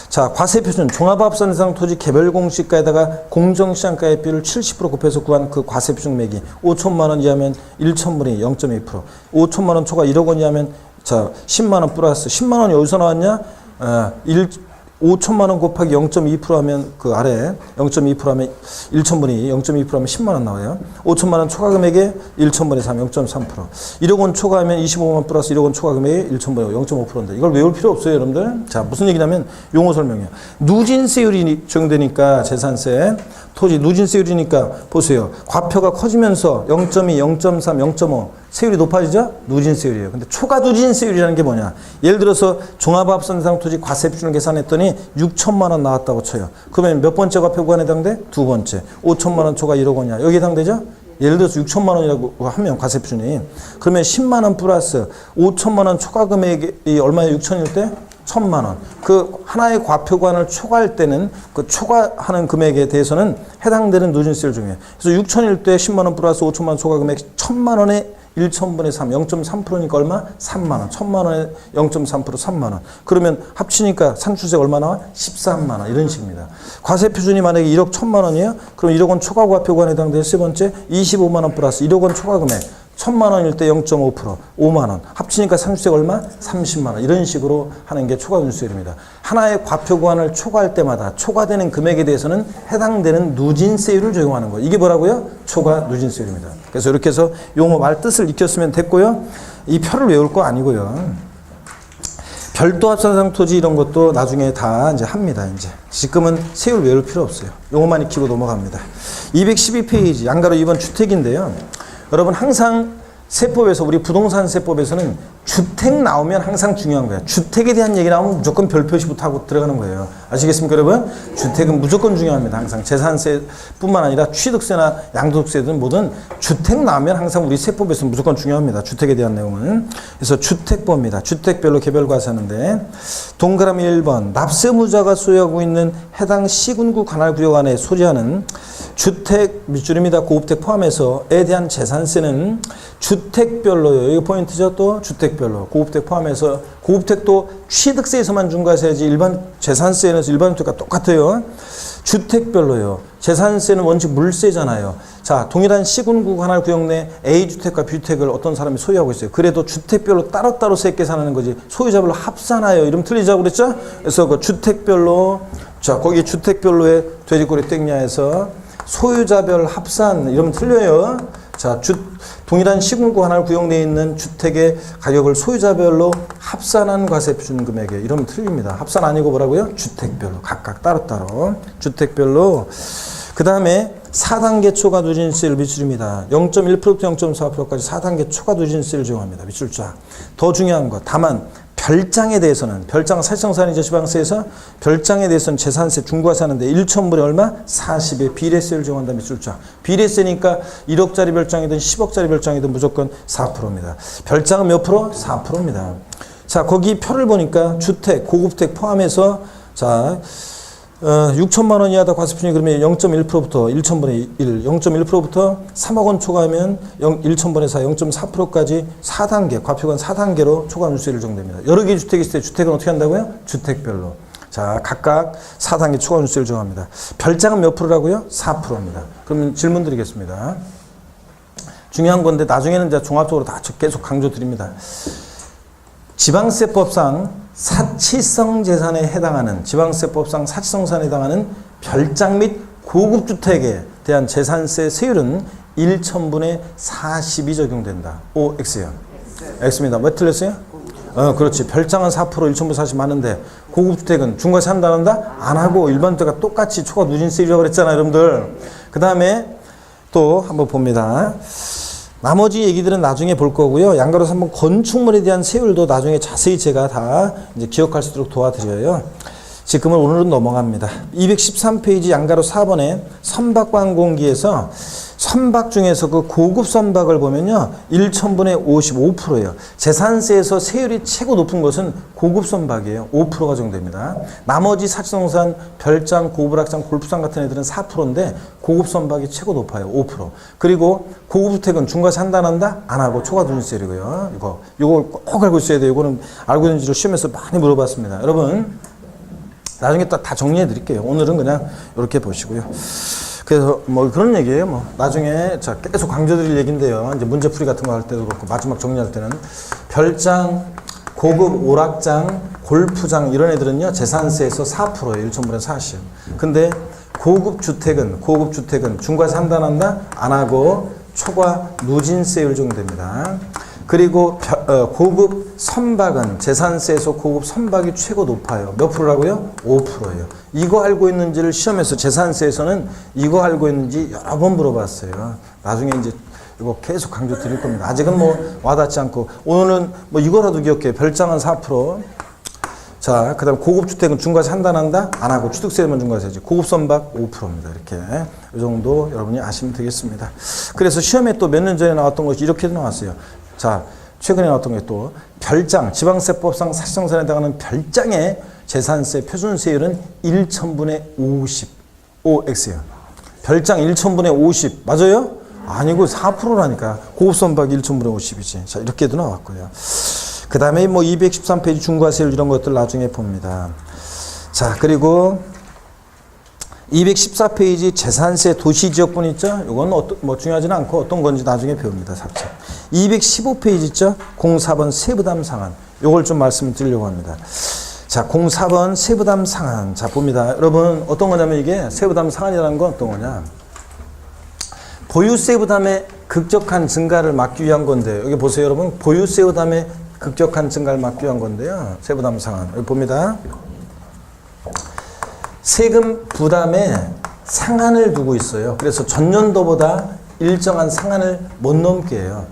자, 과세표준 종합합산상 토지 개별 공시가에다가 공정시장가의 비율을 70% 곱해서 구한 그 과세표준 금액이 5천만 원 이하면 1천분의 0.2%. 5천만 원 초과 1억 원 이하면 자, 10만 원 플러스 10만 원이 어디서 나왔냐? 5천만 원 곱하기 0.2% 하면 그 아래 0.2% 하면 1천분이 0.2% 하면 10만 원 나와요. 5천만 원 초과 금액에 1천분의 3, 0.3%. 1억 원 초과하면 25만 플러스 1억 원 초과 금액에 1천분의 0.5%인데 이걸 외울 필요 없어요, 여러분들. 자, 무슨 얘기냐면 용어 설명이에요. 누진세율이 적용되니까 재산세, 토지 누진세율이니까 보세요. 과표가 커지면서 0.2, 0.3, 0.5 세율이 높아지죠? 누진세율이에요. 근데 초과누진세율이라는 게 뭐냐? 예를 들어서 종합합산상 토지 과세표준을 계산했더니 6천만 원 나왔다고 쳐요. 그러면 몇 번째 과표 구간에 해당돼? 두 번째. 5천만 원 초과 1억 원이야. 여기 해당되죠? 예를 들어서 6천만 원이라고 하면 과세표준이. 그러면 10만 원 플러스 5천만 원 초과 금액이 얼마예요? 6천일 때? 1,000만 원. 그 하나의 과표관을 초과할 때는 그 초과하는 금액에 대해서는 해당되는 누진세율 중에. 그래서 6천일 때 10만 원 플러스 5천만 원 초과 금액 1,000만 원에 1천분의 3, 0.3%니까 얼마? 3만 원. 1,000만 원에 0.3% 3만 원. 그러면 합치니까 상출세 얼마 나와? 13만 원. 이런 식입니다. 과세표준이 만약에 1억 1,000만 원이에요? 그럼 1억 원 초과 과표관에 해당될 세 번째 25만 원 플러스 1억 원 초과 금액 1,000만 원일 때 0.5%, 5만 원. 합치니까 상수세가 얼마? 30만 원. 이런 식으로 하는 게 초과누진세율입니다. 하나의 과표구간을 초과할 때마다 초과되는 금액에 대해서는 해당되는 누진세율을 적용하는 거예요. 이게 뭐라고요? 초과누진세율입니다. 그래서 이렇게 해서 용어 말 뜻을 익혔으면 됐고요. 이 표를 외울 거 아니고요. 별도 합산상 토지 이런 것도 나중에 다 이제 합니다. 이제 지금은 세율 외울 필요 없어요. 용어만 익히고 넘어갑니다. 212페이지 양가로 2번 주택인데요. 여러분 항상 세법에서 우리 부동산 세법에서는 주택 나오면 항상 중요한 거예요. 주택에 대한 얘기 나오면 무조건 별표시부터 하고 들어가는 거예요. 아시겠습니까, 여러분? 주택은 무조건 중요합니다. 항상 재산세뿐만 아니라 취득세나 양도세든 뭐든 주택 나오면 항상 우리 세법에서는 무조건 중요합니다. 주택에 대한 내용은. 그래서 주택법입니다. 주택별로 개별과세하는데 동그라미 1번 납세무자가 소유하고 있는 해당 시군구 관할구역 안에 소지하는 주택 밑줄입니다. 고급택 포함해서에 대한 재산세는 주택별로요. 이거 포인트죠. 또 주택별로 고급택 포함해서 고급택도 취득세에서만 중과세야지 일반 재산세는 일반 주택과 똑같아요. 주택별로요. 재산세는 원칙 물세잖아요. 자, 동일한 시군구 관할 구역 내 A주택과 B주택을 어떤 사람이 소유하고 있어요. 그래도 주택별로 따로따로 세액 계산하는 거지 소유자별로 합산하여 이름 틀리자고 그랬죠? 그래서 그 주택별로 자, 거기 주택별로의 돼지꼬리 땡냐에서 소유자별 합산 이러면 틀려요. 자, 동일한 시군구 하나 구역 내에 있는 주택의 가격을 소유자별로 합산한 과세표준 금액에 이러면 틀립니다. 합산 아니고 뭐라고요? 주택별로 각각 따로따로 주택별로. 그 다음에 4단계 초과 누진세율 밑줄입니다. 0.1%부터 0.4%까지 4단계 초과 누진세율 적용합니다. 밑줄자. 더 중요한 거 다만 별장에 대해서는 별장 사실상산이죠. 지방세에서 별장에 대해서는 재산세 중과세 하는데 1천분에 얼마? 40의 비례세를 적용한다. 밑줄자. 비례세니까 1억짜리 별장이든 10억짜리 별장이든 무조건 4%입니다. 별장은 몇 프로? 4%입니다. 자, 거기 표를 보니까 주택, 고급택 포함해서 자 6천만 원 이하다 과세표준이 그러면 0.1%부터 1천분의 1, 0.1%부터 3억 원 초과하면 1천분의 4, 0.4%까지 4단계, 과표관 4단계로 초과누진세율을 적용됩니다. 여러 개의 주택이 있을 때 주택은 어떻게 한다고요? 주택별로. 자, 각각 4단계 초과누진세율을 적용합니다. 별장은 몇 프로라고요? 4%입니다. 그러면 질문 드리겠습니다. 중요한 건데 나중에는 이제 종합적으로 다 계속 강조드립니다. 지방세법상 사치성 재산에 해당하는 지방세법상 사치성 재산에 해당하는 별장 및 고급주택에 대한 재산세 세율은 1천분의 40이 적용된다. O, X요. X입니다. 왜 틀렸어요? 그렇지. 별장은 4%, 1천분의 40 많은데 고급주택은 중과세 한다 안 한다? 안 하고 일반 주택과 똑같이 초과 누진세율이라고 그랬잖아요, 여러분들. 그 다음에 또 한번 봅니다. 나머지 얘기들은 나중에 볼 거고요. 양가로 3번 건축물에 대한 세율도 나중에 자세히 제가 다 이제 기억할 수 있도록 도와드려요. 지금은 오늘은 넘어갑니다. 213페이지 양가로 4번에 선박관공기에서 선박 중에서 그 고급 선박을 보면요, 1,000분의 55%예요. 재산세에서 세율이 최고 높은 것은 고급 선박이에요. 5%가 정도입니다. 나머지 사치동산, 별장, 고불악장, 골프장 같은 애들은 4%인데 고급 선박이 최고 높아요. 5%. 그리고 고급 주택은 중과세 한다 안 하고 초과 누진세율이고요. 이걸 꼭 알고 있어야 돼요. 이거는 알고 있는지를 시험에서 많이 물어봤습니다. 여러분, 나중에 다 정리해 드릴게요. 오늘은 그냥 이렇게 보시고요. 그래서 뭐 그런 얘기예요. 뭐 나중에 자 계속 강조드릴 얘기인데요. 이제 문제풀이 같은 거 할 때도 그렇고 마지막 정리할 때는 별장, 고급 오락장, 골프장 이런 애들은요 재산세에서 4%예요. 1,000분의 40. 근데 고급 주택은 중과세 한다 안 하고 초과 누진세율 정도 됩니다. 그리고 고급 선박은 재산세에서 고급 선박이 최고 높아요. 몇 프로라고요? 5%예요. 이거 알고 있는지를 시험에서 재산세에서는 이거 알고 있는지 여러 번 물어봤어요. 나중에 이제 이거 계속 강조 드릴 겁니다. 아직은 뭐 와닿지 않고 오늘은 뭐 이거라도 기억해요. 별장은 4%. 자, 그 다음 고급 주택은 중과세 한다 안 하고 취득세만 중과세지. 고급 선박 5%입니다. 이렇게 이 정도 여러분이 아시면 되겠습니다. 그래서 시험에 또 몇 년 전에 나왔던 것이 이렇게도 나왔어요. 자, 최근에 나왔던 게 또 별장, 지방세법상 사실정산에 해당하는 별장의 재산세 표준세율은 1,000분의 55x예요. 별장 1,000분의 50 맞아요? 아니고 4%라니까. 고급 선박 1,000분의 50이지. 자, 이렇게도 나왔고요. 그 다음에 뭐 213페이지 중과세율 이런 것들 나중에 봅니다. 자, 그리고 214페이지 재산세 도시지역분 있죠? 이건 뭐 중요하지는 않고 어떤 건지 나중에 배웁니다. 4차. 215페이지 있죠? 04번 세부담 상한. 이걸 좀 말씀을 드리려고 합니다. 자, 04번 세부담 상한. 자, 봅니다. 여러분, 어떤 거냐면 이게 세부담 상한이라는 건 어떤 거냐? 보유세 부담의 극적한 증가를 막기 위한 건데, 여기 보세요, 여러분. 보유세 부담의 극적한 증가를 막기 위한 건데요. 세부담 상한. 여기 봅니다. 세금 부담에 상한을 두고 있어요. 그래서 전년도보다 일정한 상한을 못 넘게 해요.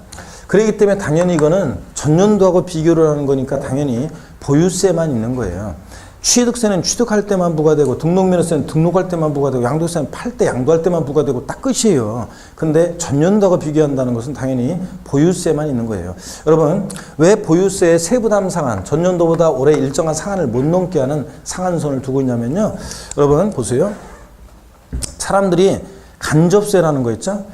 그렇기 때문에 당연히 이거는 전년도하고 비교를 하는 거니까 당연히 보유세만 있는 거예요. 취득세는 취득할 때만 부과되고 등록면허세는 등록할 때만 부과되고 양도세는 팔 때 양도할 때만 부과되고 딱 끝이에요. 근데 전년도하고 비교한다는 것은 당연히 보유세만 있는 거예요. 여러분, 왜 보유세의 세부담 상한, 전년도보다 올해 일정한 상한을 못 넘게 하는 상한선을 두고 있냐면요. 여러분 보세요. 사람들이 간접세라는 거 있죠.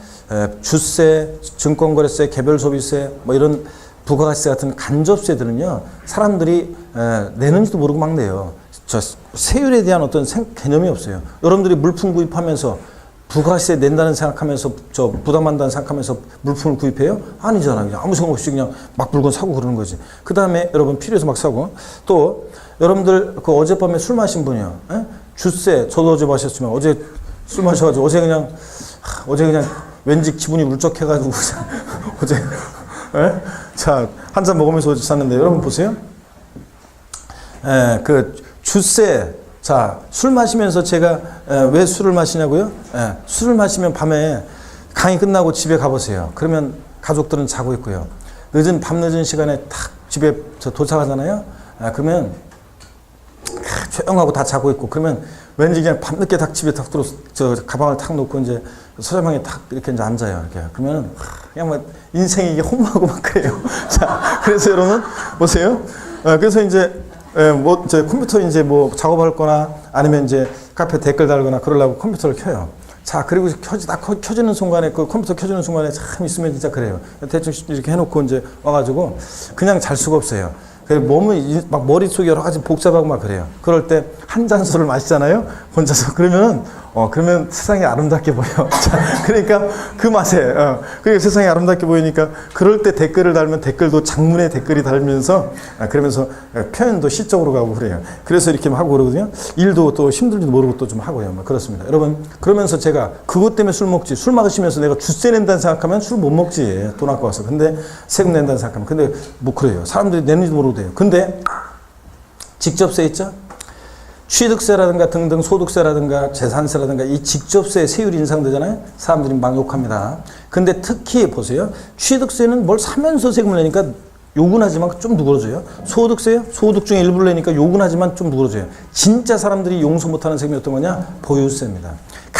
주세, 증권거래세, 개별소비세 뭐 이런 부가가치 같은 간접세들은요, 사람들이 내는지도 모르고 막 내요. 저 세율에 대한 어떤 개념이 없어요. 여러분들이 물품 구입하면서 부가세 낸다는 생각하면서 저 부담한다는 생각하면서 물품을 구입해요? 아니잖아요. 그냥 아무 생각 없이 그냥 막 물건 사고 그러는 거지. 그 다음에 여러분 필요해서 막 사고, 또 여러분들 그 어젯밤에 술 마신 분이요. 주세, 저도 어제 마셨지만 어제 술 마셔가지고 어제 그냥 왠지 기분이 울적해가지고 어제 자, 한 잔 먹으면서 어제 샀는데 여러분 보세요. 그 주세, 자, 술 마시면서 제가 왜 술을 마시냐고요? 술을 마시면 밤에 강의 끝나고 집에 가보세요. 그러면 가족들은 자고 있고요. 밤늦은 시간에 탁 집에 도착하잖아요. 그러면 조용하고 다 자고 있고, 그러면 왠지 그냥 밤늦게 딱 집에 탁 들어서 저 가방을 탁 놓고 이제 서재방에 탁 이렇게 이제 앉아요. 이렇게. 그러면 그냥 막 인생이 이게 허무하고 막 그래요. 자, 그래서 여러분 보세요. 그래서 이제 뭐 제 컴퓨터 이제 뭐 작업할 거나 아니면 이제 카페 댓글 달거나 그러려고 컴퓨터를 켜요. 자, 그리고 켜지는 순간에 그 컴퓨터 켜지는 순간에 참 있으면 진짜 그래요. 대충 이렇게 해놓고 이제 와가지고 그냥 잘 수가 없어요. 몸은 막 머릿속에 여러 가지 복잡하고 막 그래요. 그럴 때 한 잔 술을 마시잖아요. 혼자서. 그러면 세상이 아름답게 보여. 자, 그러니까 그 맛에, 그러니까 세상이 아름답게 보이니까 그럴 때 댓글을 달면 댓글도 장문의 댓글이 달면서, 그러면서 표현도 시적으로 가고 그래요. 그래서 이렇게 하고 그러거든요. 일도 또 힘들지도 모르고 또 좀 하고요. 막 그렇습니다. 여러분, 그러면서 제가 그것 때문에 술 먹지. 술 마시면서 내가 주세 낸다는 생각하면 술 못 먹지. 돈 아까워서. 근데 세금 낸다는 생각하면. 근데 뭐 그래요. 사람들이 내는지도 모르고 돼요. 근데 직접세 있죠? 취득세라든가 등등 소득세라든가 재산세라든가 이 직접세 세율이 인상되잖아요. 사람들이 막 욕합니다. 근데 특히 보세요. 취득세는 뭘 사면서 세금을 내니까 욕은 하지만 좀 누그러져요. 소득세요? 소득 중에 일부를 내니까 욕은 하지만 좀 누그러져요. 진짜 사람들이 용서 못하는 세금이 어떤 거냐? 보유세입니다.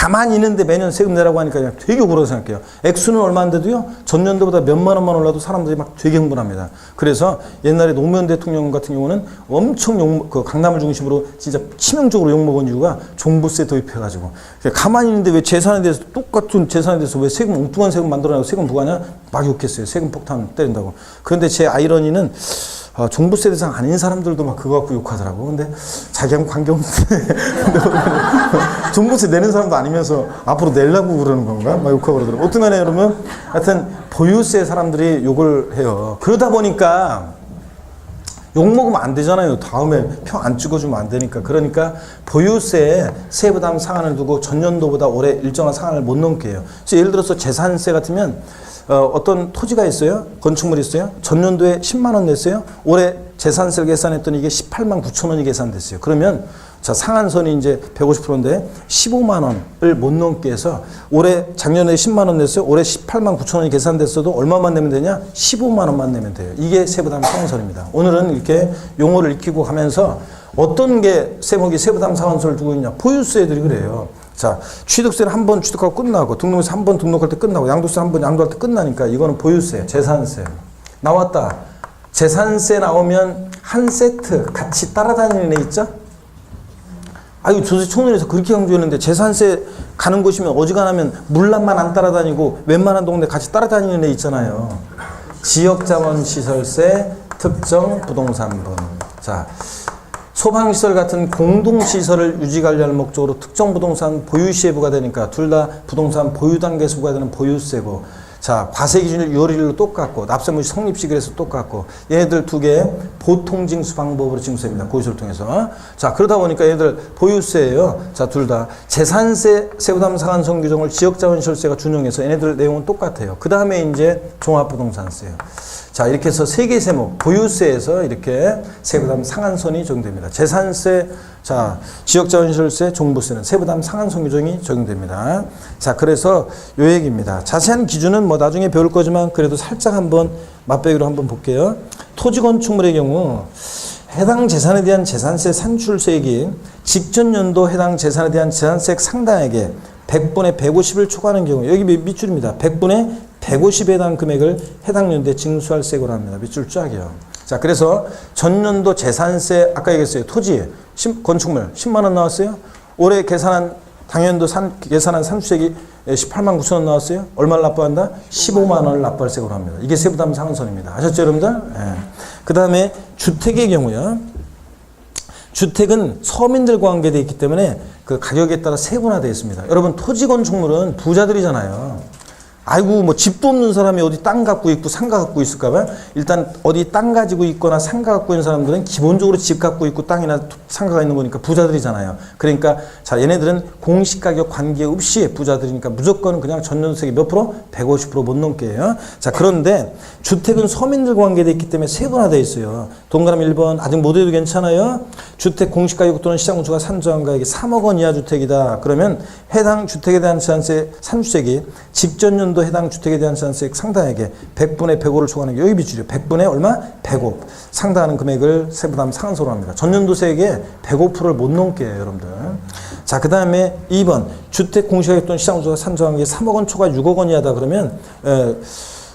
가만히 있는데 매년 세금 내라고 하니까 그냥 되게 억울하다고 생각해요. 액수는 얼마인데도요, 전년도보다 몇만 원만 올라도 사람들이 막 되게 흥분합니다. 그래서 옛날에 노무현 대통령 같은 경우는 엄청 그 강남을 중심으로 진짜 치명적으로 욕먹은 이유가 종부세 도입해가지고. 가만히 있는데 왜 재산에 대해서 똑같은 재산에 대해서 왜 세금, 엉뚱한 세금 만들어내고 세금 부과하냐? 막 욕했어요. 세금 폭탄 때린다고. 그런데 제 아이러니는 종부세 대상 아닌 사람들도 막 그거 갖고 욕하더라고. 근데 자기하고 관계없는데 종부세 내는 사람도 아니면서 앞으로 내려고 그러는 건가? 막 욕하고 그러더라고. 어떤 간에 그러면 하여튼 보유세 사람들이 욕을 해요. 그러다 보니까 욕먹으면 안 되잖아요. 다음에 표 안 찍어주면 안 되니까. 그러니까 보유세에 세부담 상한을 두고 전년도보다 올해 일정한 상한을 못 넘게 해요. 예를 들어서 재산세 같으면 어떤 토지가 있어요. 건축물이 있어요. 전년도에 10만 원 냈어요. 올해 재산세를 계산했더니 이게 18만 9천 원이 계산됐어요. 그러면 자, 상한선이 이제 150%인데 15만 원을 못 넘게 해서 올해 작년에 10만 원 냈어요. 올해 18만 9천 원이 계산됐어도 얼마만 내면 되냐? 15만 원만 내면 돼요. 이게 세부담 상한선입니다. 오늘은 이렇게 용어를 익히고 가면서 어떤 게 세부담 상한선을 두고 있냐? 보유세들이 그래요. 자, 취득세는 한 번 취득하고 끝나고, 등록세 한 번 등록할 때 끝나고, 양도세 한 번 양도할 때 끝나니까 이거는 보유세, 재산세. 나왔다. 재산세 나오면 한 세트 같이 따라다니는 애 있죠? 아유, 조세 총론에서 그렇게 강조했는데 재산세 가는 곳이면 어지간하면 물란만 안 따라다니고 웬만한 동네 같이 따라다니는 애 있잖아요. 지역자원시설세, 특정 부동산분. 자, 소방시설 같은 공동시설을 유지관리할 목적으로 특정 부동산 보유시에 부과되니까 둘 다 부동산 보유 단계에서 부과되는 보유세고, 자, 과세기준일 6월 1일로 똑같고, 납세무시 성립시기에서 똑같고, 얘네들 두 개 보통징수 방법으로 징수합니다. 고유세를 통해서. 자, 그러다 보니까 얘네들 보유세예요. 자, 둘 다 재산세, 세부담 상한선 규정을 지역자원시설세가 준용해서 얘네들 내용은 똑같아요. 그 다음에 이제 종합부동산세요. 자, 이렇게 해서 세 개 세목, 보유세에서 이렇게 세부담 상한선이 적용됩니다. 재산세, 자, 지역자원시설세, 종부세는 세부담 상한선 규정이 적용됩니다. 자, 그래서 요 얘기입니다. 자세한 기준은 뭐 나중에 배울 거지만 그래도 살짝 한번 맛배기로 한번 볼게요. 토지건축물의 경우 해당 재산에 대한 재산세 산출세액이 직전 연도 해당 재산에 대한 재산세액 상당액의 100분의 150을 초과하는 경우, 여기 밑줄입니다. 100분의 150에 해당 금액을 해당 연도에 징수할 세액으로 합니다. 밑줄 쫙이요. 자, 그래서 전년도 재산세, 아까 얘기했어요. 토지, 건축물 10만 원 나왔어요. 올해 계산한, 당연도 계산한 산출세액이 18만 9천 원 나왔어요. 얼마를 납부한다? 15만 원을 납부할 세액으로 합니다. 이게 세부담 상한선입니다. 아셨죠, 여러분들? 예. 그 다음에 주택의 경우요. 주택은 서민들과 관계되어 있기 때문에 그 가격에 따라 세분화되어 있습니다. 여러분, 토지 건축물은 부자들이잖아요. 아이고, 뭐 집도 없는 사람이 어디 땅 갖고 있고 상가 갖고 있을까봐 일단 어디 땅 가지고 있거나 상가 갖고 있는 사람들은 기본적으로 집 갖고 있고 땅이나 상가가 있는 거니까 부자들이잖아요. 그러니까 자, 얘네들은 공시가격 관계없이 부자들이니까 무조건 그냥 전년세액이 몇 프로? 150%못 넘게 해요. 자, 그런데 주택은 서민들 관계되어 있기 때문에 세분화되어 있어요. 동그라미 1번 아직 못 해도 괜찮아요. 주택 공시가격 또는 시장구조가 산정한 가격이 3억 원 이하 주택이다. 그러면 해당 주택에 대한 재산세 산출세액이 직전 연도 해당 주택에 대한 재산세액 상당액에 100분의 105를 초과하는 게 여기 비율이에요. 100분의 얼마? 105. 상당하는 금액을 세부담 상한선으로 합니다. 전년도 세액에 105%를 못 넘게 해요, 여러분들. 자, 그 다음에 2번. 주택 공시가격 또는 시장구조가 산정한 게 3억 원 초과 6억 원 이하다. 그러면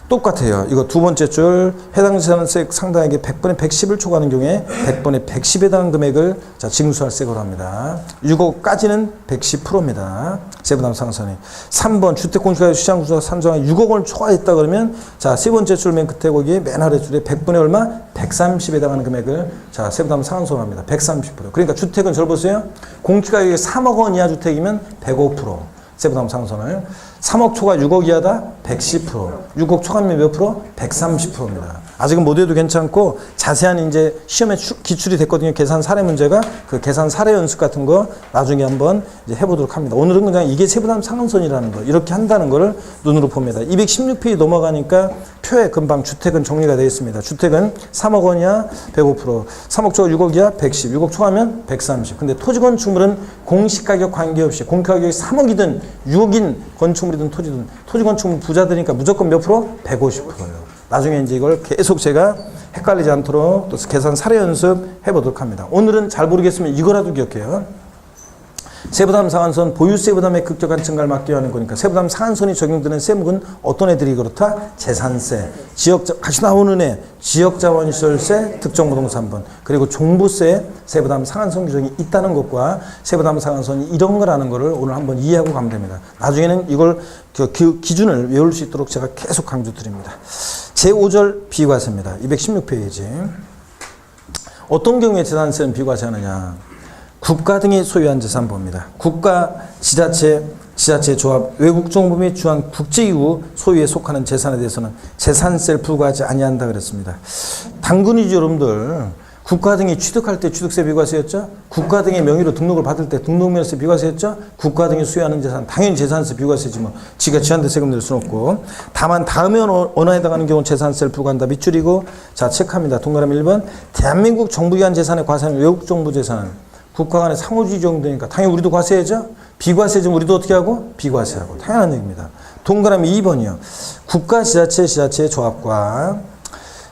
똑같아요. 이거 두 번째 줄 해당 재산세액 상당액의 100분의 110을 초과하는 경우에 100분의 110에 해당 금액을 자, 징수할 세액으로 합니다. 6억까지는 110%입니다. 세부담 상한선이. 3번 주택 공시가격 시장구조가 산정한 6억 원을 초과했다 그러면 자, 세 번째 줄 맨 끝에 거기에 맨 아래 줄에 100분의 얼마? 130에 해당하는 금액을 자, 세부담 상한선으로 합니다. 130%. 그러니까 주택은 절 보세요. 공시가격이 3억 원 이하 주택이면 105%. 세부담 상한선을 3억 초과 6억 이하다 110%, 6억 초과면 몇 프로? 130%입니다. 아직은 못 해도 괜찮고 자세한 이제 시험에 기출이 됐거든요. 계산 사례 문제가 그 계산 사례 연습 같은 거 나중에 한번 이제 해보도록 합니다. 오늘은 그냥 이게 세부담 상한선이라는 거 이렇게 한다는 거를 눈으로 봅니다. 216페이지 넘어가니까 표에 금방 주택은 정리가 되어 있습니다. 주택은 3억 원이야 105%, 3억 초과 6억 이야 110, 6억 초과하면 130. 근데 토지 건축물은 공시가격 관계없이 공시가격이 3억이든 6억인 건축물이든 토지 건축물 부자들이니까 무조건 몇 프로? 150%예요. 나중에 이제 이걸 계속 제가 헷갈리지 않도록 또 계산 사례 연습 해보도록 합니다. 오늘은 잘 모르겠으면 이거라도 기억해요. 세부담 상한선 보유세 부담의 급격한 증가를 막기 위한 거니까 세부담 상한선이 적용되는 세목은 어떤 애들이 그렇다? 재산세, 같이 나오는 애, 지역자원시설세, 특정부동산분, 그리고 종부세 세부담 상한선 규정이 있다는 것과 세부담 상한선이 이런 거라는 거를 오늘 한번 이해하고 가면 됩니다. 나중에는 이걸 그 기준을 외울 수 있도록 제가 계속 강조드립니다. 제5절 비과세입니다. 216페이지. 어떤 경우에 재산세는 비과세하느냐? 국가 등이 소유한 재산 봅니다. 국가, 지자체, 지자체 조합, 외국 정부 및 주한 국제기구 소유에 속하는 재산에 대해서는 재산세를 부과하지 아니한다 그랬습니다. 당근이죠, 여러분들. 국가 등이 취득할 때 취득세 비과세였죠. 국가 등의 명의로 등록을 받을 때 등록면세 비과세였죠. 국가 등이 수여하는 재산 당연히 재산세 비과세지 뭐 지가 지한테 세금 낼 수는 없고, 다만 다음에 언어에 해당하는 경우 재산세를 부과한다 밑줄이고. 자, 체크합니다. 동그라미 1번. 대한민국 정부 기관 재산의 과세는 외국 정부 재산은 국가 간의 상호주의 정도니까 당연히 우리도 과세해죠. 비과세지만 우리도 어떻게 하고? 비과세하고. 당연한 얘기입니다. 동그라미 2번이요. 국가, 지자체, 지자체의 조합과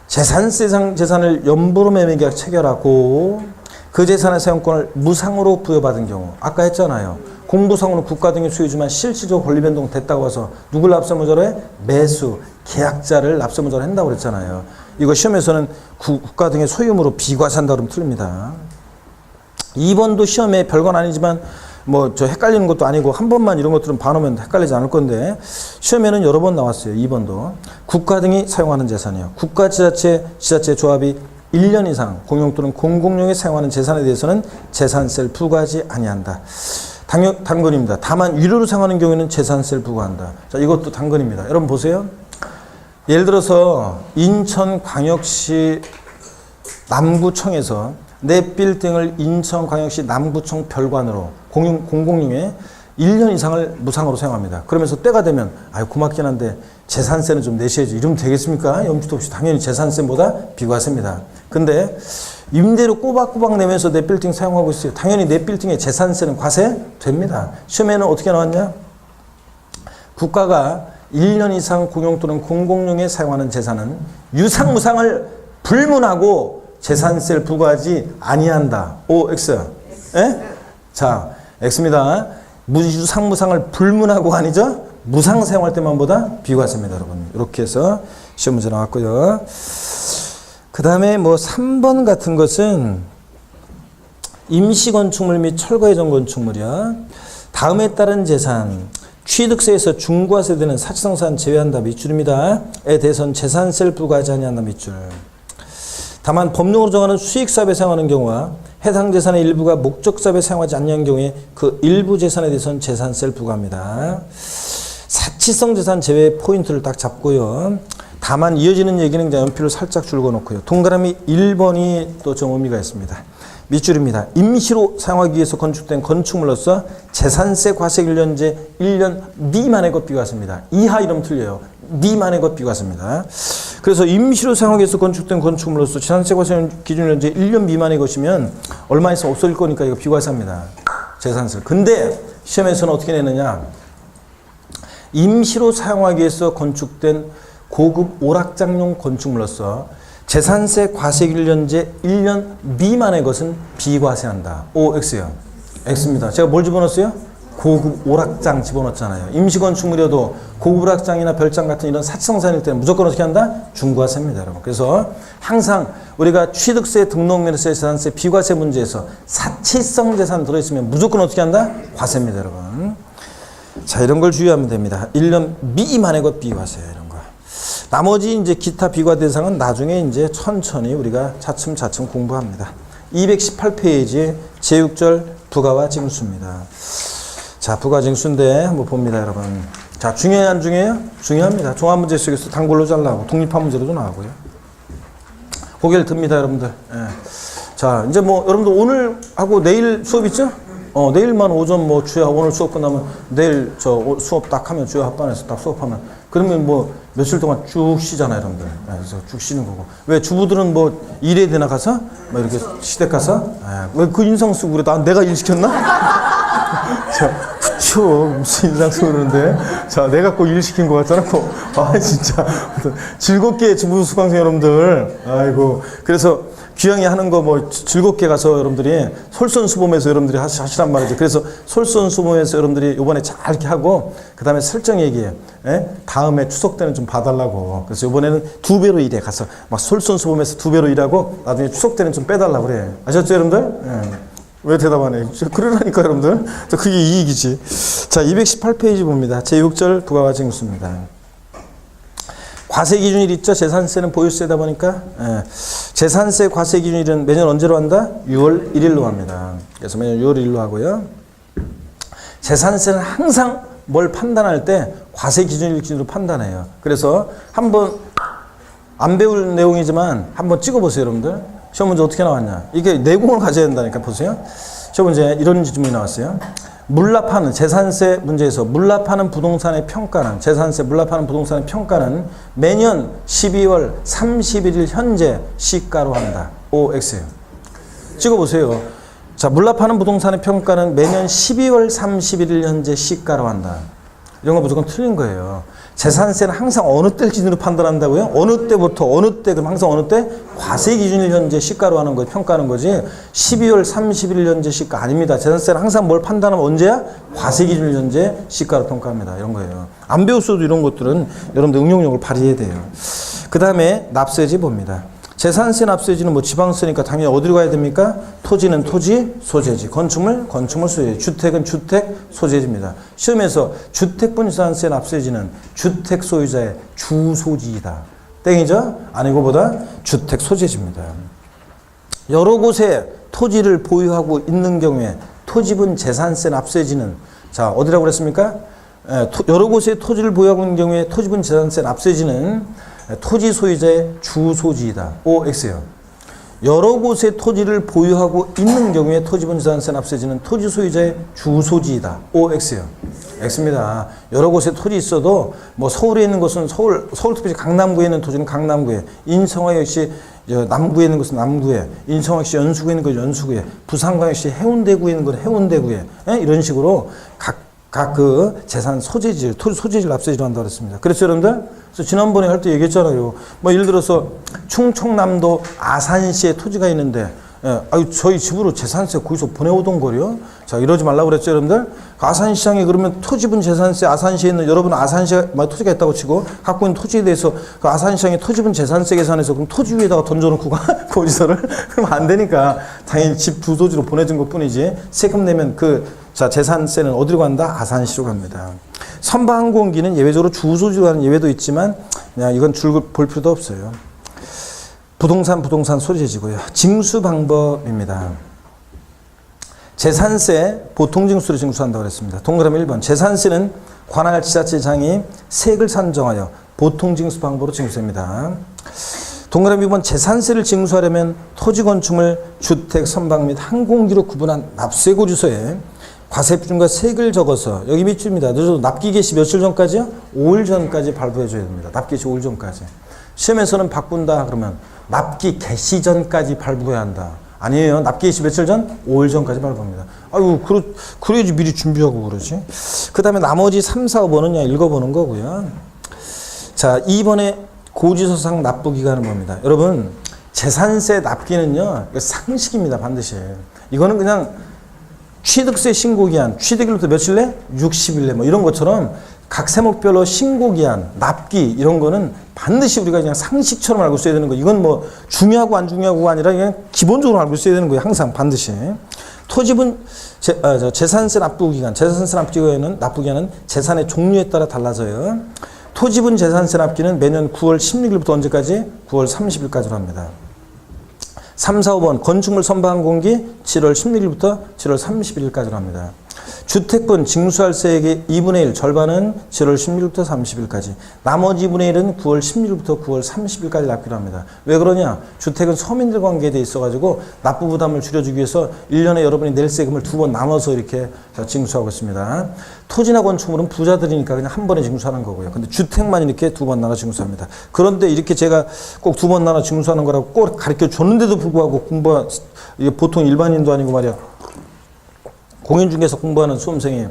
재산세상 재산을 연보로 매매 계약 체결하고 그 재산의 사용권을 무상으로 부여받은 경우, 아까 했잖아요. 공부상으로 국가 등이 소유지만 실질적으로 권리 변동 됐다고 해서 누굴 납세무자로 해? 매수, 계약자를 납세무자로 한다고 그랬잖아요. 이거 시험에서는 국가 등의 소유물로 비과세한다 그러면 틀립니다. 2번도 시험에 별건 아니지만 뭐 저 헷갈리는 것도 아니고 한 번만 이런 것들은 봐놓으면 헷갈리지 않을 건데 시험에는 여러 번 나왔어요. 2번도. 국가 등이 사용하는 재산이요. 국가, 지자체, 지자체 조합이 1년 이상 공용 또는 공공용에 사용하는 재산에 대해서는 재산세를 부과하지 아니한다. 당근입니다. 다만 유료로 사용하는 경우에는 재산세를 부과한다. 자, 이것도 당근입니다. 여러분 보세요. 예를 들어서 인천광역시 남구청에서 내 빌딩을 인천광역시 남구청 별관으로 공공용에 1년 이상을 무상으로 사용합니다. 그러면서 때가 되면 아유 고맙긴 한데 재산세는 좀 내셔야지 이러면 되겠습니까? 염두도 없이 당연히 재산세보다 비과세입니다. 근데 임대료 꼬박꼬박 내면서 내 빌딩 사용하고 있어요. 당연히 내 빌딩의 재산세는 과세됩니다. 시험에는 어떻게 나왔냐? 국가가 1년 이상 공용 또는 공공용에 사용하는 재산은 유상무상을 불문하고 재산세를 부과하지 아니한다. O, X. 예? 자, X입니다. 유상무상을 불문하고 아니죠? 무상 사용할 때만 보다 비과세입니다, 여러분. 이렇게 해서 시험 문제 나왔고요. 그 다음에 뭐 3번 같은 것은 임시건축물 및 철거 예정 건축물이야. 다음에 따른 재산, 취득세에서 중과세되는 사치성산 제외한다 밑줄입니다. 에 대해서는 재산세를 부과하지 아니한다 밑줄. 다만 법령으로 정하는 수익사업에 사용하는 경우와 해당 재산의 일부가 목적사업에 사용하지 않는 경우에 그 일부 재산에 대해서는 재산세를 부과합니다. 사치성 재산 제외 포인트를 딱 잡고요. 다만 이어지는 얘기는 그냥 연필로 살짝 줄거 놓고요. 동그라미 1번이 또 좀 의미가 있습니다. 밑줄입니다. 임시로 사용하기 위해서 건축된 건축물로서 재산세 과세일련제 1년 미만의 것 비과세입니다. 이하 이러면 틀려요. 미만의 것 비과세입니다. 그래서 임시로 사용하기 위해서 건축된 건축물로서 재산세 과세 기준일련제 1년 미만의 것이면 얼마 있으면 없어질 거니까 이거 비과세입니다. 재산세. 근데 시험에서는 어떻게 내느냐? 임시로 사용하기 위해서 건축된 고급 오락장용 건축물로서 재산세 과세일련제 1년 미만의 것은 비과세한다. O, X요. X입니다. 제가 뭘 집어넣었어요? 고급 오락장 집어넣었잖아요. 임시건축물이어도 고급 오락장이나 별장 같은 이런 사치성산일 때는 무조건 어떻게 한다? 중과세입니다, 여러분. 그래서 항상 우리가 취득세, 등록면세, 재산세, 비과세 문제에서 사치성 재산 들어있으면 무조건 어떻게 한다? 과세입니다, 여러분. 자, 이런 걸 주의하면 됩니다. 1년 미만의 것 비과세, 이런 거. 나머지 이제 기타 비과 대상은 나중에 이제 천천히 우리가 차츰차츰 공부합니다. 218페이지 제6절 부가와 징수입니다. 자, 부가 징수인데 한번 봅니다, 여러분. 자, 중요해요, 안 중요해요? 중요합니다. 종합문제 속에서 단골로 잘 나오고 독립한 문제로도 나오고요. 고개를 듭니다, 여러분들. 예. 자, 이제 뭐 여러분들 오늘 하고 내일 수업 있죠? 내일만 오전 뭐 주요 오늘 수업 끝나면 내일 저 수업 딱 하면 주요 합반에서 딱 수업하면 그러면 뭐 며칠 동안 쭉 쉬잖아요, 여러분들. 그래서 쭉 쉬는 거고. 왜 주부들은 뭐 일해야 되나 가서 뭐 이렇게 시댁 가서 왜 그 인상 쓰고 그래? 내가 일 시켰나? 자, 그쵸. 무슨 인상 쓰고 그러는데. 자, 내가 꼭 일 시킨 것 같잖아. 아, 진짜. 즐겁게 주부 수강생 여러분들. 아이고. 그래서 귀향이 하는 거 뭐 즐겁게 가서 여러분들이 솔선수범해서 여러분들이 하시란 말이죠. 그래서 솔선수범해서 여러분들이 요번에 잘 이렇게 하고 그 다음에 설정 얘기해. 예? 다음에 추석 때는 좀 봐달라고. 그래서 요번에는 2배로 일해. 가서 막 솔선수범해서 2배로 일하고 나중에 추석 때는 좀 빼달라고 그래. 아셨죠 여러분들? 예. 왜 대답 안 해? 그러라니까 여러분들. 그게 이익이지. 자, 218페이지 봅니다. 제6절 부가가 징수입니다. 과세 기준일 있죠? 재산세는 보유세다 보니까. 예. 재산세 과세 기준일은 매년 언제로 한다? 6월 1일로 합니다. 그래서 매년 6월 1일로 하고요. 재산세는 항상 뭘 판단할 때 과세 기준일 기준으로 판단해요. 그래서 한번 안 배울 내용이지만 한번 찍어보세요 여러분들. 시험 문제 어떻게 나왔냐? 이게 내공을 가져야 된다니까. 보세요. 시험 문제 이런 질문이 나왔어요. 물납하는 재산세 문제에서 물납하는 부동산의 평가는 재산세 물납하는 부동산의 평가는 매년 12월 31일 현재 시가로 한다. OX예요. 찍어보세요. 자, 물납하는 부동산의 평가는 매년 12월 31일 현재 시가로 한다. 이런 거 무조건 틀린 거예요. 재산세는 항상 어느 때 기준으로 판단한다고요? 어느 때부터 어느 때, 그럼 항상 어느 때? 과세 기준일 현재 시가로 하는 거예요. 평가하는 거지. 12월 31일 현재 시가 아닙니다. 재산세는 항상 뭘 판단하면 언제야? 과세 기준일 현재 시가로 평가합니다. 이런 거예요. 안 배웠어도 이런 것들은 여러분들 응용력을 발휘해야 돼요. 그 다음에 납세지 봅니다. 재산세 납세지는 뭐 지방세니까 당연히 어디로 가야 됩니까? 토지는 토지 소재지, 건축물 소재지, 주택은 주택 소재지입니다. 시험에서 주택분 재산세 납세지는 주택 소유자의 주소지이다. 땡이죠? 아니고보다 주택 소재지입니다. 여러 곳에 토지를 보유하고 있는 경우에 토지분 재산세 납세지는 자 어디라고 그랬습니까? 여러 곳에 토지를 보유하고 있는 경우에 토지분 재산세 납세지는 토지 소유자의 주소지이다. OX예요. 여러 곳에 토지를 보유하고 있는 경우에 토지분 재산세 납세지는 토지 소유자의 주소지이다. OX예요. X입니다. 여러 곳에 토지 있어도 뭐 서울에 있는 것은 서울특별시 강남구에 있는 토지는 강남구에, 인천광 역시 남구에 있는 것은 남구에, 인천광 역시 연수구에 있는 것은 연수구에, 부산광 역시 해운대구에 있는 것은 해운대구에, 이런 식으로 각 그 재산 소재지, 토지 소재지를 납세지로 한다고 그랬습니다. 그래서 여러분들, 그래서 지난번에 할 때 얘기했잖아요. 뭐 예를 들어서 충청남도 아산시에 토지가 있는데, 아유 저희 집으로 재산세 거기서 보내오던 거요. 자 이러지 말라고 그랬죠 여러분들. 아산시장에 그러면 토지분 재산세 아산시에 있는 여러분 아산시에 토지가 있다고 치고 갖고 있는 토지에 대해서 그 아산시장에 토지분 재산세 계산해서 그럼 토지 위에다가 던져놓고 거기서를 그러면 안 되니까 당연히 집 주소지로 보내준 것 뿐이지 세금 내면 자 재산세는 어디로 간다? 아산시로 갑니다. 선박항공기는 예외적으로 주소지로 가는 예외도 있지만 그냥 이건 줄 볼 필요도 없어요. 부동산 소재지고요. 징수 방법입니다. 재산세 보통징수로 징수한다고 그랬습니다. 동그라미 1번. 재산세는 관할 지자체장이 세액을 산정하여 보통징수 방법으로 징수합니다. 동그라미 2번. 재산세를 징수하려면 토지 건축물, 주택, 선박 및 항공기로 구분한 납세고 주소에 과세 비중과 세액을 적어서 여기 몇 주입니다. 늦어도 납기 개시 며칠 전까지요? 5일 전까지 발부해 줘야 됩니다. 납기 개시 5일 전까지. 시험에서는 바꾼다 그러면 납기 개시 전까지 발부해야 한다. 아니에요. 납기 개시 며칠 전? 5일 전까지 발부합니다. 아유, 그래야지 미리 준비하고 그러지. 그 다음에 나머지 3, 4, 5번은 그냥 읽어보는 거고요. 자, 2번에 고지서상 납부기간은 뭡니다. 여러분, 재산세 납기는요, 상식입니다. 반드시. 이거는 그냥 취득세 신고기한, 취득일부터 며칠 내? 60일 내. 뭐 이런 것처럼 각 세목별로 신고기한, 납기 이런 거는 반드시 우리가 그냥 상식처럼 알고 있어야 되는 거. 이건 뭐 중요하고 안 중요하고가 아니라 그냥 기본적으로 알고 있어야 되는 거예요. 항상 반드시. 토지분 재산세 납부기간, 재산세 납부기간은 재산의 종류에 따라 달라져요. 토지분 재산세 납기는 매년 9월 16일부터 언제까지? 9월 30일까지로 합니다. 3, 4, 5번 건축물 선박항공기 7월 16일부터 7월 31일까지로 합니다. 주택분 징수할 세액의 2분의 1 절반은 7월 16일부터 30일까지, 나머지 2분의 1은 9월 16일부터 9월 30일까지 납기로 합니다. 왜 그러냐? 주택은 서민들 관계에 있어가지고 납부 부담을 줄여주기 위해서 1년에 여러분이 낼 세금을 2번 나눠서 이렇게 징수하고 있습니다. 토지나 건축물은 부자들이니까 그냥 한 번에 징수하는 거고요. 근데 주택만 이렇게 2번 나눠 징수합니다. 그런데 이렇게 제가 꼭 2번 나눠 징수하는 거라고 꼭 가르쳐 줬는데도 불구하고 이게 보통 일반인도 아니고 말이야. 공인중개사 공부하는 수험생이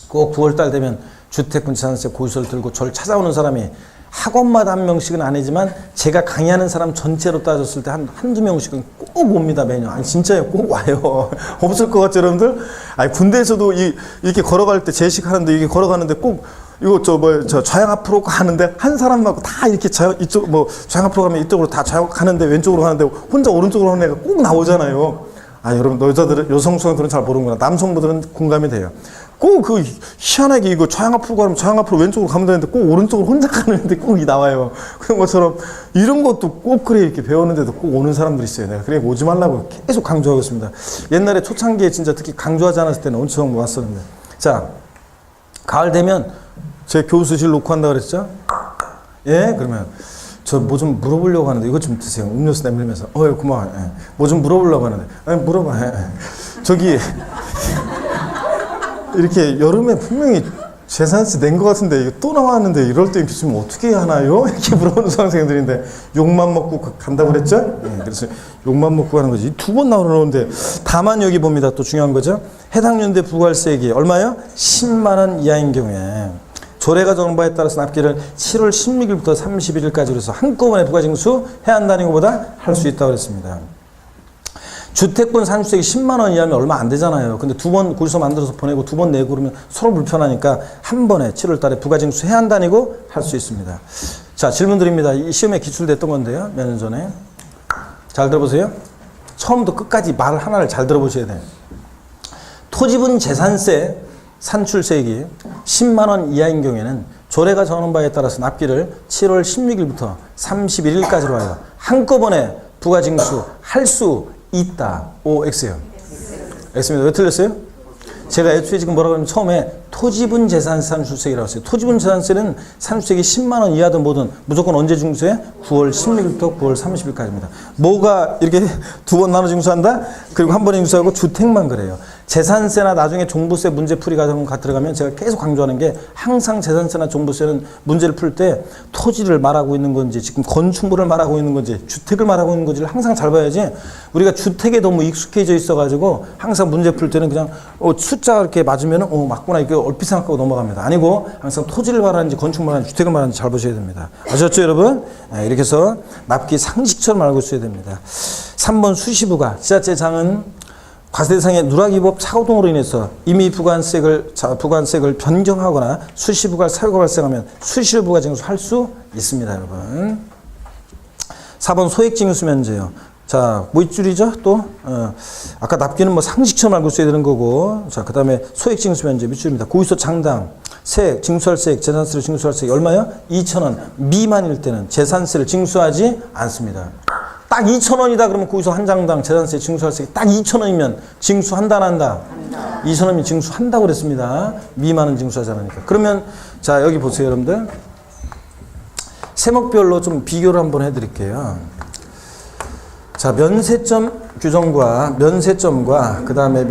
꼭 9월달 되면 주택분 재산세 고지서를 들고 저를 찾아오는 사람이 학원마다 한 명씩은 아니지만 제가 강의하는 사람 전체로 따졌을 때 한두 명씩은 꼭 옵니다, 매년. 아니, 진짜요. 꼭 와요. 없을 것 같죠, 여러분들? 아니, 군대에서도 이렇게 걸어갈 때, 제식하는데, 이렇게 걸어가는데 꼭 이거 저 좌양 앞으로 가는데 한 사람하고 다 이렇게 이쪽 좌양 앞으로 가면 이쪽으로 다 좌양 가는데 왼쪽으로 가는데 혼자 오른쪽으로 하는 애가 꼭 나오잖아요. 아, 여러분, 여성분들은 잘 모르는구나. 남성분들은 공감이 돼요. 꼭 그 희한하게 이거 좌양 앞으로 가면 좌양 앞으로 왼쪽으로 가면 되는데 꼭 오른쪽으로 혼자 가는데 꼭 나와요. 그런 것처럼 이런 것도 꼭 그래 이렇게 배우는데도 꼭 오는 사람들이 있어요. 내가 그래 오지 말라고 계속 강조하고 있습니다. 옛날에 초창기에 진짜 특히 강조하지 않았을 때는 엄청 왔었는데. 자, 가을 되면 제 교수실 놓고 한다 그랬죠? 예? 그러면 저 뭐 좀 물어보려고 하는데 이것 좀 드세요. 음료수 내밀면서 고마워요. 예. 뭐 좀 물어보려고 하는데 물어봐. 예. 저기 이렇게 여름에 분명히 재산세 낸 것 같은데 이거 또 나왔는데 이럴 때 교수님 어떻게 하나요? 이렇게 물어보는 수강생들인데 욕만 먹고 간다고 그랬죠? 예. 그래서 욕만 먹고 가는 거지. 2번 나오는데 다만 여기 봅니다. 또 중요한 거죠. 해당 연대 부가세액이 얼마요? 10만 원 이하인 경우에 조례가 정한 바에 따라서 납기를 7월 16일부터 31일까지 해서 한꺼번에 부가징수 해야 한다는 것보다 할 수 있다고 그랬습니다. 주택분 산출세액이 10만 원 이하면 얼마 안 되잖아요. 근데 2번 고지서 만들어서 보내고 2번 내고 그러면 서로 불편하니까 한 번에 7월 달에 부가징수 해야 한다니고 할 수 있습니다. 자, 질문 드립니다. 이 시험에 기출됐던 건데요. 몇 년 전에. 잘 들어보세요. 처음부터 끝까지 말 하나를 잘 들어보셔야 돼요. 토지분 재산세 산출세액이 10만 원 이하인 경우에는 조례가 정하는 바에 따라서 납기를 7월 16일부터 31일까지로 하여 한꺼번에 부가징수 할 수 있다. O, X요. X입니다. 왜 틀렸어요? 제가 애초에 지금 뭐라고 하면 처음에 토지분 재산세 산출세액이라고 했어요. 토지분 재산세는 산출세액이 10만 원 이하든 뭐든 무조건 언제 징수해? 9월 16일부터 9월 30일까지입니다. 뭐가 이렇게 2번 나눠 징수한다? 그리고 한 번에 징수하고 주택만 그래요. 재산세나 나중에 종부세 문제풀이 과정 들어가면 제가 계속 강조하는 게 항상 재산세나 종부세는 문제를 풀 때 토지를 말하고 있는 건지 지금 건축물을 말하고 있는 건지 주택을 말하고 있는 건지를 항상 잘 봐야지 우리가 주택에 너무 익숙해져 있어가지고 항상 문제 풀 때는 그냥 숫자가 이렇게 맞으면 맞구나 이렇게 얼핏 생각하고 넘어갑니다. 아니고 항상 토지를 말하는지 건축을 말하는지 주택을 말하는지 잘 보셔야 됩니다. 아셨죠 여러분? 네, 이렇게 해서 납기 상식처럼 알고 있어야 됩니다. 3번 수시부가 지자체장은 과세 대상의 누락위법 착오 등으로 인해서 이미 부관세액을 변경하거나 수시부가 사유가 발생하면 수시로 부가징수할 수 있습니다, 여러분. 4번 소액징수 면제요. 자, 뭐 줄이죠? 또 아까 납기는 뭐 상식처럼 알고 있어야 되는 거고, 자, 그 다음에 소액징수 면제 밑줄입니다. 고의소 장당, 세액, 징수할 세액, 재산세를 징수할 세액 얼마요? 2,000원 미만일 때는 재산세를 징수하지 않습니다. 딱 2,000원이다 그러면 거기서 한 장당 재산세 징수할 세 딱 2,000원이면 징수한다 안 한다? 2,000원이면 징수한다고 그랬습니다. 미만은 징수하지 않으니까. 그러면 자 여기 보세요 여러분들. 세목별로 좀 비교를 한번 해드릴게요. 자 면세점 규정과 그 다음에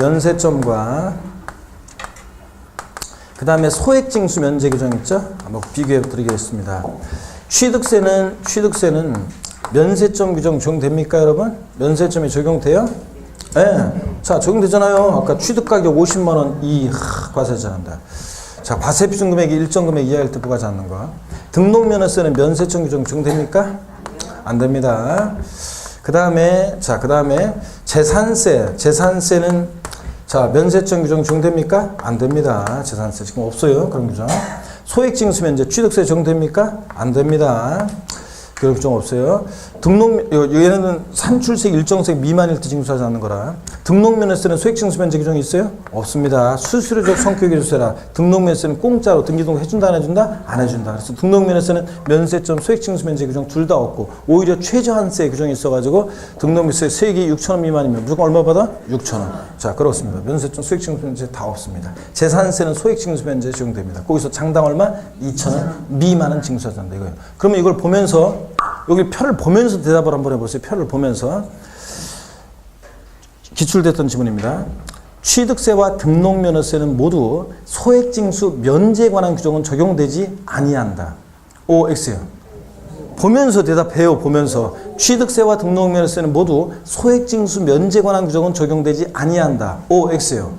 그 다음에 소액징수 면제 규정 있죠? 한번 비교해 드리겠습니다. 취득세는 면세점 규정 적용됩니까, 여러분? 면세점이 적용돼요? 네. 자, 적용되잖아요. 아까 취득가격 50만원 과세하지 않는다. 자, 과세 비중 금액이 일정 금액 이하일 때 부과하지 않는 거. 등록면허세는 면세점 규정 적용됩니까? 안 됩니다. 그 다음에 재산세는 자, 면세점 규정 적용됩니까? 안 됩니다. 재산세 지금 없어요. 그런 규정. 소액징수 면제 취득세 적용됩니까? 안 됩니다. 그런 규정 없어요. 얘네는 산출세액 일정세액 미만일 때 징수하지 않는 거라. 등록면허세는 소액징수 면제 규정이 있어요? 없습니다. 수수료적 성격의 조세라. 등록면허세는 공짜로 등기등 해준다 안 해준다? 안 해준다. 그래서 등록면허세는 면세점 소액징수 면제 규정 둘 다 없고 오히려 최저한세 규정이 있어가지고 등록면허세 세액이 6,000원 미만이면 무조건 얼마 받아? 6,000원. 자 그렇습니다. 면세점 소액징수 면제 다 없습니다. 재산세는 소액징수 면제 적용됩니다. 거기서 장당 얼마? 2,000원 미만은 징수하지 않는다 이거예요. 그러면 이걸 보면서 여기 표를 보면서 대답을 한번 해보세요. 표를 보면서. 기출됐던 지문입니다. 취득세와 등록면허세는 모두 소액징수 면제에 관한 규정은 적용되지 아니한다. O, X요. 보면서 대답해요. 보면서. 취득세와 등록면허세는 모두 소액징수 면제에 관한 규정은 적용되지 아니한다. O, X요.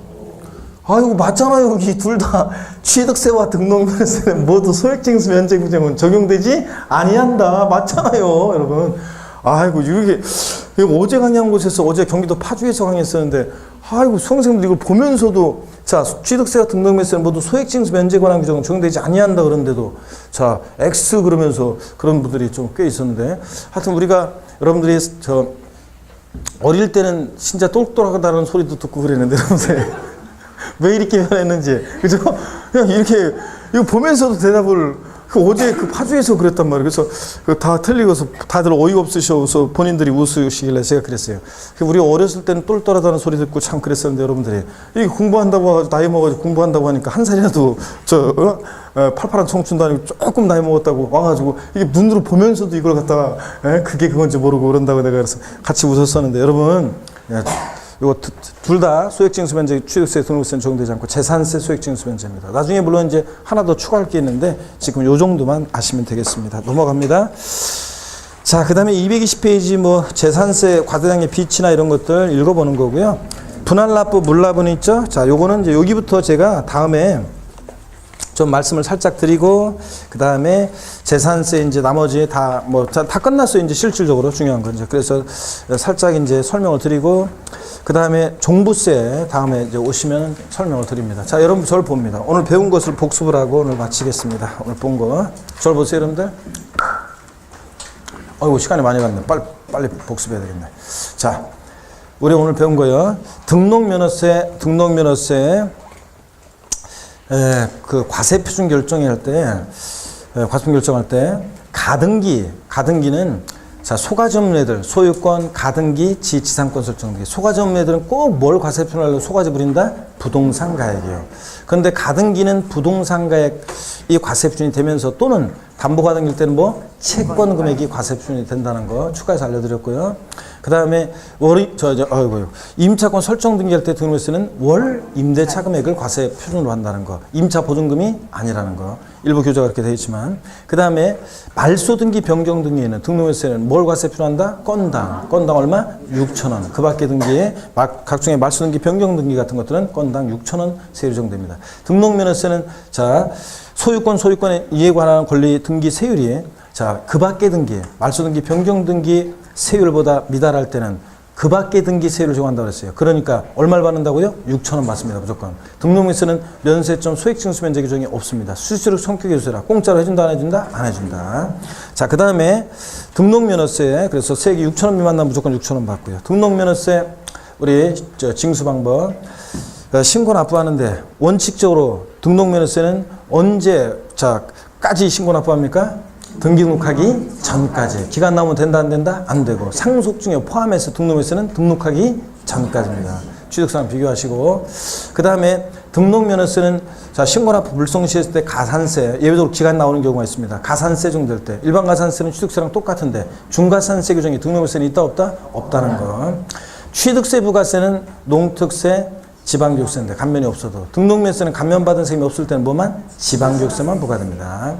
아이고, 맞잖아요. 여기 둘 다 취득세와 등록면세는 모두 소액징수 면제 규정은 적용되지 아니한다. 맞잖아요, 여러분. 아이고, 이게 어제 강의한 곳에서 어제 경기도 파주에서 강의했었는데, 아이고, 수강생들 이걸 보면서도 자, 취득세와 등록면세는 모두 소액징수 면제 관한 규정은 적용되지 아니한다 그러는데도 자, X 그러면서 그런 분들이 좀 꽤 있었는데, 하여튼 우리가 여러분들이 어릴 때는 진짜 똑똑하다는 소리도 듣고 그랬는데, 여러분들 왜 이렇게 변했는지, 그죠? 그냥 이렇게 이거 보면서도 대답을 어제 그 파주에서 그랬단 말이에요. 그래서 다 틀리고서 다들 어이가 없으셔서 본인들이 웃으시길래 제가 그랬어요. 우리 어렸을 때는 똘똘하다는 소리 듣고 참 그랬었는데, 여러분들이 이게 공부한다고 나이 먹어가지고 공부한다고 하니까 한 살이라도 팔팔한 청춘도 아니고 조금 나이 먹었다고 와가지고 이게 눈으로 보면서도 이걸 갖다가 그게 그건지 모르고 그런다고 내가 그래서 같이 웃었었는데, 여러분 이거 둘 다 소액징수 면제, 취득세, 등록세는 적용되지 않고 재산세 소액징수 면제입니다. 나중에 물론 이제 하나 더 추가할 게 있는데 지금 요 정도만 아시면 되겠습니다. 넘어갑니다. 자, 그 다음에 220페이지 뭐 재산세 과대량의 비치나 이런 것들 읽어보는 거고요. 분할납부 물납은 있죠. 자, 요거는 이제 여기부터 제가 다음에 좀 말씀을 살짝 드리고, 그 다음에 재산세 이제 나머지 다 끝났어요. 이제 실질적으로 중요한 건 이제. 그래서 살짝 이제 설명을 드리고, 그 다음에 종부세 다음에 이제 오시면 설명을 드립니다. 자, 여러분 저를 봅니다. 오늘 배운 것을 복습을 하고 오늘 마치겠습니다. 오늘 본 거. 저를 보세요, 여러분들. 어이구, 시간이 많이 갔네. 빨리 복습해야 되겠네. 자, 우리 오늘 배운 거요. 등록면허세, 그 과세 표준 결정할 때, 과세표 결정할 때, 가등기는 자, 소가지 없는 애들, 소유권, 가등기, 지상권 설정등기. 소가지 없는 애들은 꼭 뭘 과세 표준하려고 소가지 부린다? 부동산 가액이에요. 그런데 가등기는 부동산 가액이 과세 표준이 되면서 또는 담보가등기일 때는 뭐 채권 금액이 과세 표준이 된다는 거 추가해서 알려드렸고요. 그 다음에 임차권 설정 등기할 때 등록세는 월 임대차 금액을 과세 표준으로 한다는 거. 임차 보증금이 아니라는 거. 일부 교재가 그렇게 되어 있지만, 그 다음에 말소 등기 변경 등기에는 등록세는 뭘 과세 표준한다? 건당 얼마? 6,000원. 그 밖의 등기에 각종의 말소 등기 변경 등기 같은 것들은 건당 6,000원 세율이 적용됩니다. 등록면허세는 자, 소유권에 이에 관한 권리 등기 세율이 자, 그 밖의 등기, 말소 등기, 변경 등기 세율보다 미달할 때는 그 밖의 등기 세율을 적용한다고 했어요. 그러니까 얼마를 받는다고요? 6,000원 받습니다. 무조건. 등록면세는 면세점 소액징수 면제 규정이 없습니다. 수수료 성격의 유세라. 공짜로 해준다, 안 해준다? 안 해준다. 자, 그 다음에 등록면허세. 그래서 세액이 6,000원 미만 나면 무조건 6,000원 받고요. 등록면허세 우리 징수 방법. 신고 납부하는데 원칙적으로 등록면허세는 언제까지 신고 납부합니까? 등록하기 전까지. 기간 나오면 된다, 안 된다? 안 되고. 상속 중에 포함해서 등록면허세는 등록하기 전까지입니다. 취득세랑 비교하시고. 그 다음에 등록면허세는 자, 신고납부 불성시했을 때 가산세, 예외적으로 기간 나오는 경우가 있습니다. 가산세 정도될 때. 일반 가산세는 취득세랑 똑같은데 중과산세 규정이 등록면허세는 있다, 없다? 없다는 거. 취득세 부가세는 농특세, 지방교육세인데 감면이 없어도, 등록면허세는 감면받은 세금이 없을 때는 뭐만? 지방교육세만 부과됩니다.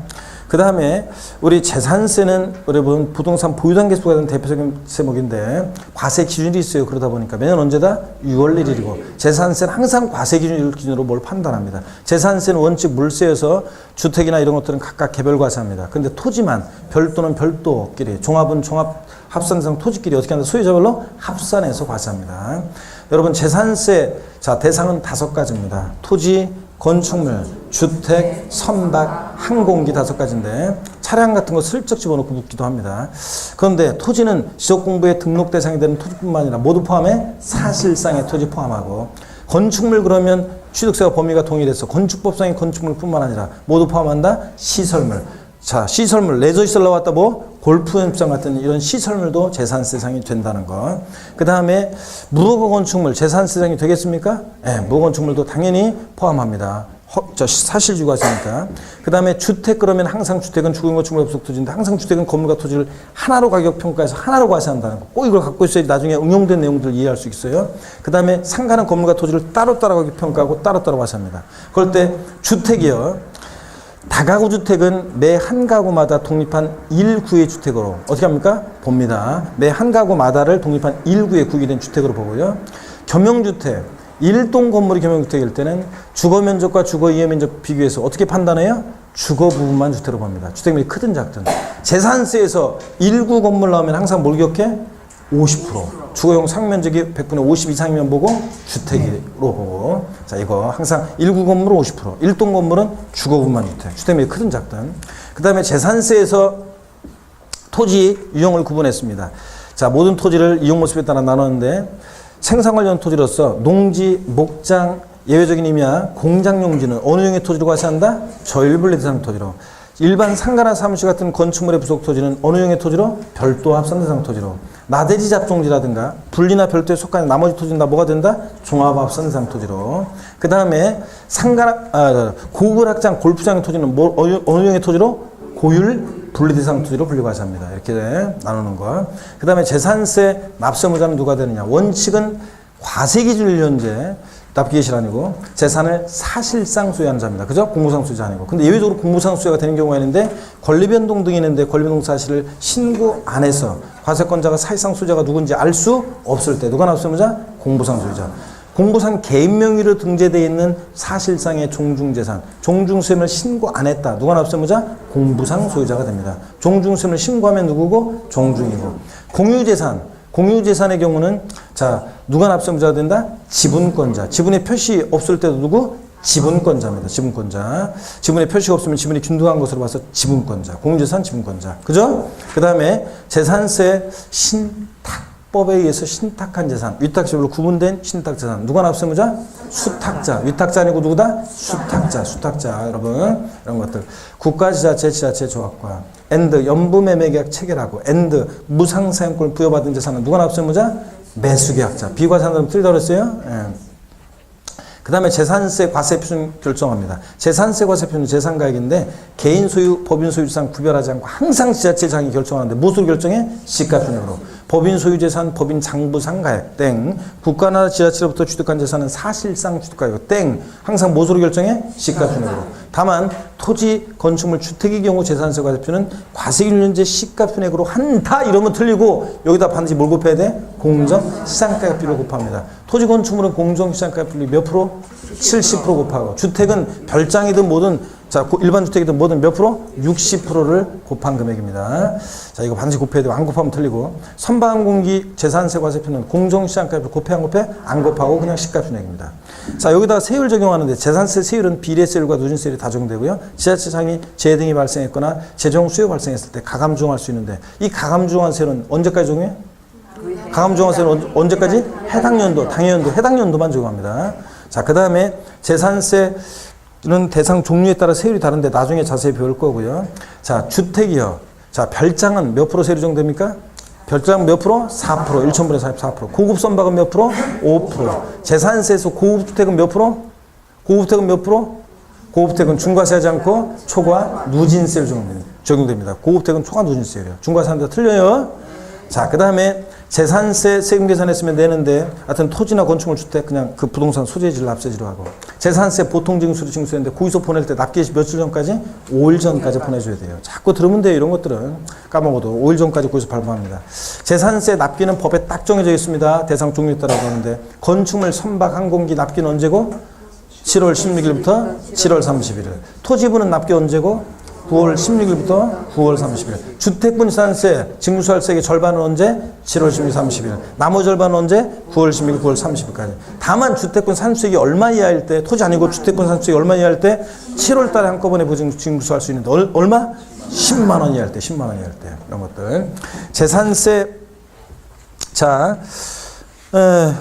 그 다음에 우리 재산세는 여러분 부동산 보유단계 부과되는 대표적인 세목인데 과세 기준이 있어요. 그러다 보니까 매년 언제다? 6월 1일이고 재산세는 항상 과세 기준으로 뭘 판단합니다. 재산세는 원칙 물세여서 주택이나 이런 것들은 각각 개별 과세합니다. 근데 토지만 별도는 별도끼리, 종합은 종합, 합산상 토지끼리 어떻게 한다? 소유자별로 합산해서 과세합니다. 여러분 재산세 자, 대상은 5가지입니다. 토지, 건축물, 주택, 선박, 항공기 5가지인데 차량 같은 거 슬쩍 집어넣고 묻기도 합니다. 그런데 토지는 지적공부의 등록 대상이 되는 토지뿐만 아니라 모두 포함해 사실상의 토지 포함하고, 건축물 그러면 취득세와 범위가 동일해서 건축법상의 건축물뿐만 아니라 모두 포함한다? 시설물. 자, 시설물, 레저시설 나왔다 뭐? 골프 연습장 같은 이런 시설물도 재산세상이 된다는 거. 그 다음에 무허가 건축물 재산세상이 되겠습니까? 네, 무허가 건축물도 당연히 포함합니다. 사실주가세니까. 그 다음에 주택 그러면 항상 주택은 주거용 건축물 접속 토지인데 항상 주택은 건물과 토지를 하나로 가격 평가해서 하나로 과세한다는 거. 꼭 이걸 갖고 있어야지 나중에 응용된 내용들을 이해할 수 있어요. 그 다음에 상가는 건물과 토지를 따로따로 가격 평가하고 따로따로 과세합니다. 그럴 때 주택이요. 다가구 주택은 매 한 가구마다 독립한 1구의 주택으로 어떻게 합니까? 봅니다. 매 한 가구마다를 독립한 1구의 구기된 주택으로 보고요. 겸용주택 일동 건물이 겸용주택일 때는 주거 면적과 주거 이해 면적 비교해서 어떻게 판단해요? 주거 부분만 주택으로 봅니다. 주택면이 크든 작든. 재산세에서 1구 건물 나오면 항상 뭘 기억해? 50%. 주거용 상면적이 100분의 50 이상이면 보고 주택으로 보고. 자, 이거 항상 1구 건물은 50%. 1동 건물은 주거 부분만 주택. 주택면이 크든 작든. 그 다음에 재산세에서 토지 유형을 구분했습니다. 자, 모든 토지를 이용 모습에 따라 나눴는데 생산 관련 토지로서 농지, 목장, 예외적인 의미야 공장 용지는 어느 유형의 토지로 과세한다? 저일분리 대상 토지로. 일반 상가나 사무실 같은 건축물의 부속 토지는 어느 유형의 토지로? 별도 합산 대상 토지로. 나대지 잡종지라든가 분리나 별도에 속하는 나머지 토지는 다 뭐가 된다? 종합 합산 대상 토지로. 그 다음에 고급 학장, 골프장 토지는 어느 유형의 토지로? 고율 분리 대상 토지로 분리과세합니다. 이렇게 나누는 거. 그 다음에 재산세 납세무자는 누가 되느냐? 원칙은 과세기준 현재 납기 개시가 아니고 재산을 사실상 소유하는 자입니다. 그죠? 공무상 소유자 아니고. 근데 예외적으로 공무상 소유가 되는 경우가 있는데 권리변동 등이 있는데 권리변동 사실을 신고 안 해서 과세권자가 사실상 소유자가 누군지 알 수 없을 때 누가 납세무자? 공무상 소유자. 공무상 개인 명의로 등재되어 있는 사실상의 종중재산, 종중세금을 신고 안 했다. 누가 납세무자? 공부상 소유자가 됩니다. 종중세금을 신고하면 누구고? 종중이고. 공유재산의 경우는 자 누가 납세무자가 된다? 지분권자. 지분의 표시 없을 때도 누구? 지분권자입니다. 지분권자. 지분의 표시가 없으면 지분이 균등한 것으로 봐서 지분권자. 공유재산 지분권자. 그죠? 그 다음에 재산세 신탁법에 의해서 신탁한 재산. 위탁시로 구분된 신탁재산. 누가 납세무자? 수탁자. 위탁자 아니고 누구다? 수탁자. 여러분. 이런 것들. 국가지자체, 지자체 조합과 엔드 연부매매계약 체결하고 엔드 무상사용권을 부여받은 재산은 누가 납세무자? 매수계약자. 비과세한다면 틀리다고 그랬어요? 예. 그 다음에 재산세 과세표준 결정합니다. 재산세 과세표는 재산가액인데 개인 소유, 법인 소유 재산 구별하지 않고 항상 지자체장이 결정하는데 무엇으로 결정해? 시가준액으로. 법인 소유 재산, 법인 장부상 가액 땡. 국가나 지자체로부터 취득한 재산은 사실상 취득가액 땡. 항상 무엇으로 결정해? 시가준액으로. 다만 토지, 건축물, 주택의 경우 재산세 과세표는 과세기준제 시가준액으로 한다 이러면 틀리고 여기다 반드시 뭘 곱해야 돼? 공정시장가격비를 곱합니다. 토지, 건축물은 공정시장가격비 몇 프로? 70% 곱하고 주택은 별장이든 뭐든 자 일반 주택이든 뭐든 몇 프로? 60%를 곱한 금액입니다. 자 이거 반드시 곱해야 돼요. 안 곱하면 틀리고. 선박항공기 재산세 과세표는 공정시장가격비 곱해 안 곱해? 안 곱하고 그냥 시가준액입니다. 자 여기다가 세율 적용하는데 재산세 세율은 비례세율과 누진세율이 다 적용되고요. 지자체장이 재해 등이 발생했거나 재정 수요 발생했을 때 가감 적용할 수 있는데 이 가감 적용한 세율은 언제까지 적용해? 가감 적용한 세율은 언제까지? 해당 연도만 적용합니다. 자, 그 다음에 재산세는 대상 종류에 따라 세율이 다른데 나중에 자세히 배울 거고요. 자, 주택이요. 자, 별장은 몇 프로 세율이 적용됩니까? 별장 몇 프로? 4%. 1,000분의 4%. 고급 선박은 몇 프로? 5%. 재산세에서 고급 주택은 몇 프로? 고급주택은 몇 프로? 고급주택은 중과세하지 않고 초과 누진세율 적용됩니다. 고급주택은 초과 누진세율이에요. 중과세하는데 틀려요. 자, 그 다음에 재산세 세금 계산했으면 되는데 하여튼 토지나 건축물 주택 그냥 그 부동산 소재지를 납세지로 하고 재산세 보통 징수로 징수했는데 고의서 보낼 때 납기시 며칠 전까지? 5일 전까지 보내줘야 돼요. 자꾸 들으면 돼요. 이런 것들은 까먹어도 5일 전까지 고의서 발부합니다. 재산세 납기는 법에 딱 정해져 있습니다. 대상 종류에 따라 하는데 건축물 선박 항공기 납기는 언제고? 7월 16일부터 7월 31일. 토지분은 납기 언제고? 9월 16일부터 9월 30일. 주택분산세, 징수할세의 절반은 언제? 7월 16일, 30일. 나머지 절반은 언제? 9월 16일, 9월 30일까지. 다만 주택분 산수액이 얼마 이하일 때, 토지 아니고 주택분 산수액이 얼마 이하일 때 7월 달에 한꺼번에 징수할 수 있는데 얼마? 10만 원 이하일 때, 10만 원 이하일 때. 이런 것들. 재산세, 자,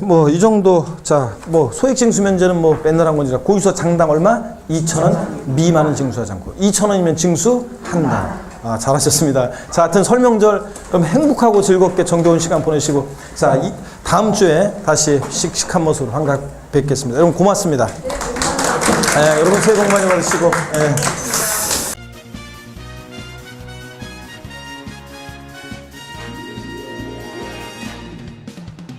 뭐, 이 정도, 자, 뭐, 소액징수 면제는 뭐, 맨날 한 건지라, 고유서 장당 얼마? 2,000원 미만은 징수하지 않고, 2,000원이면 징수한다. 아, 잘하셨습니다. 자, 하여튼 설명절, 그럼 행복하고 즐겁게 정겨운 시간 보내시고, 자, 다음 주에 다시 씩씩한 모습으로 환갑 뵙겠습니다. 여러분, 고맙습니다. 여러분, 새해 복 많이 받으시고,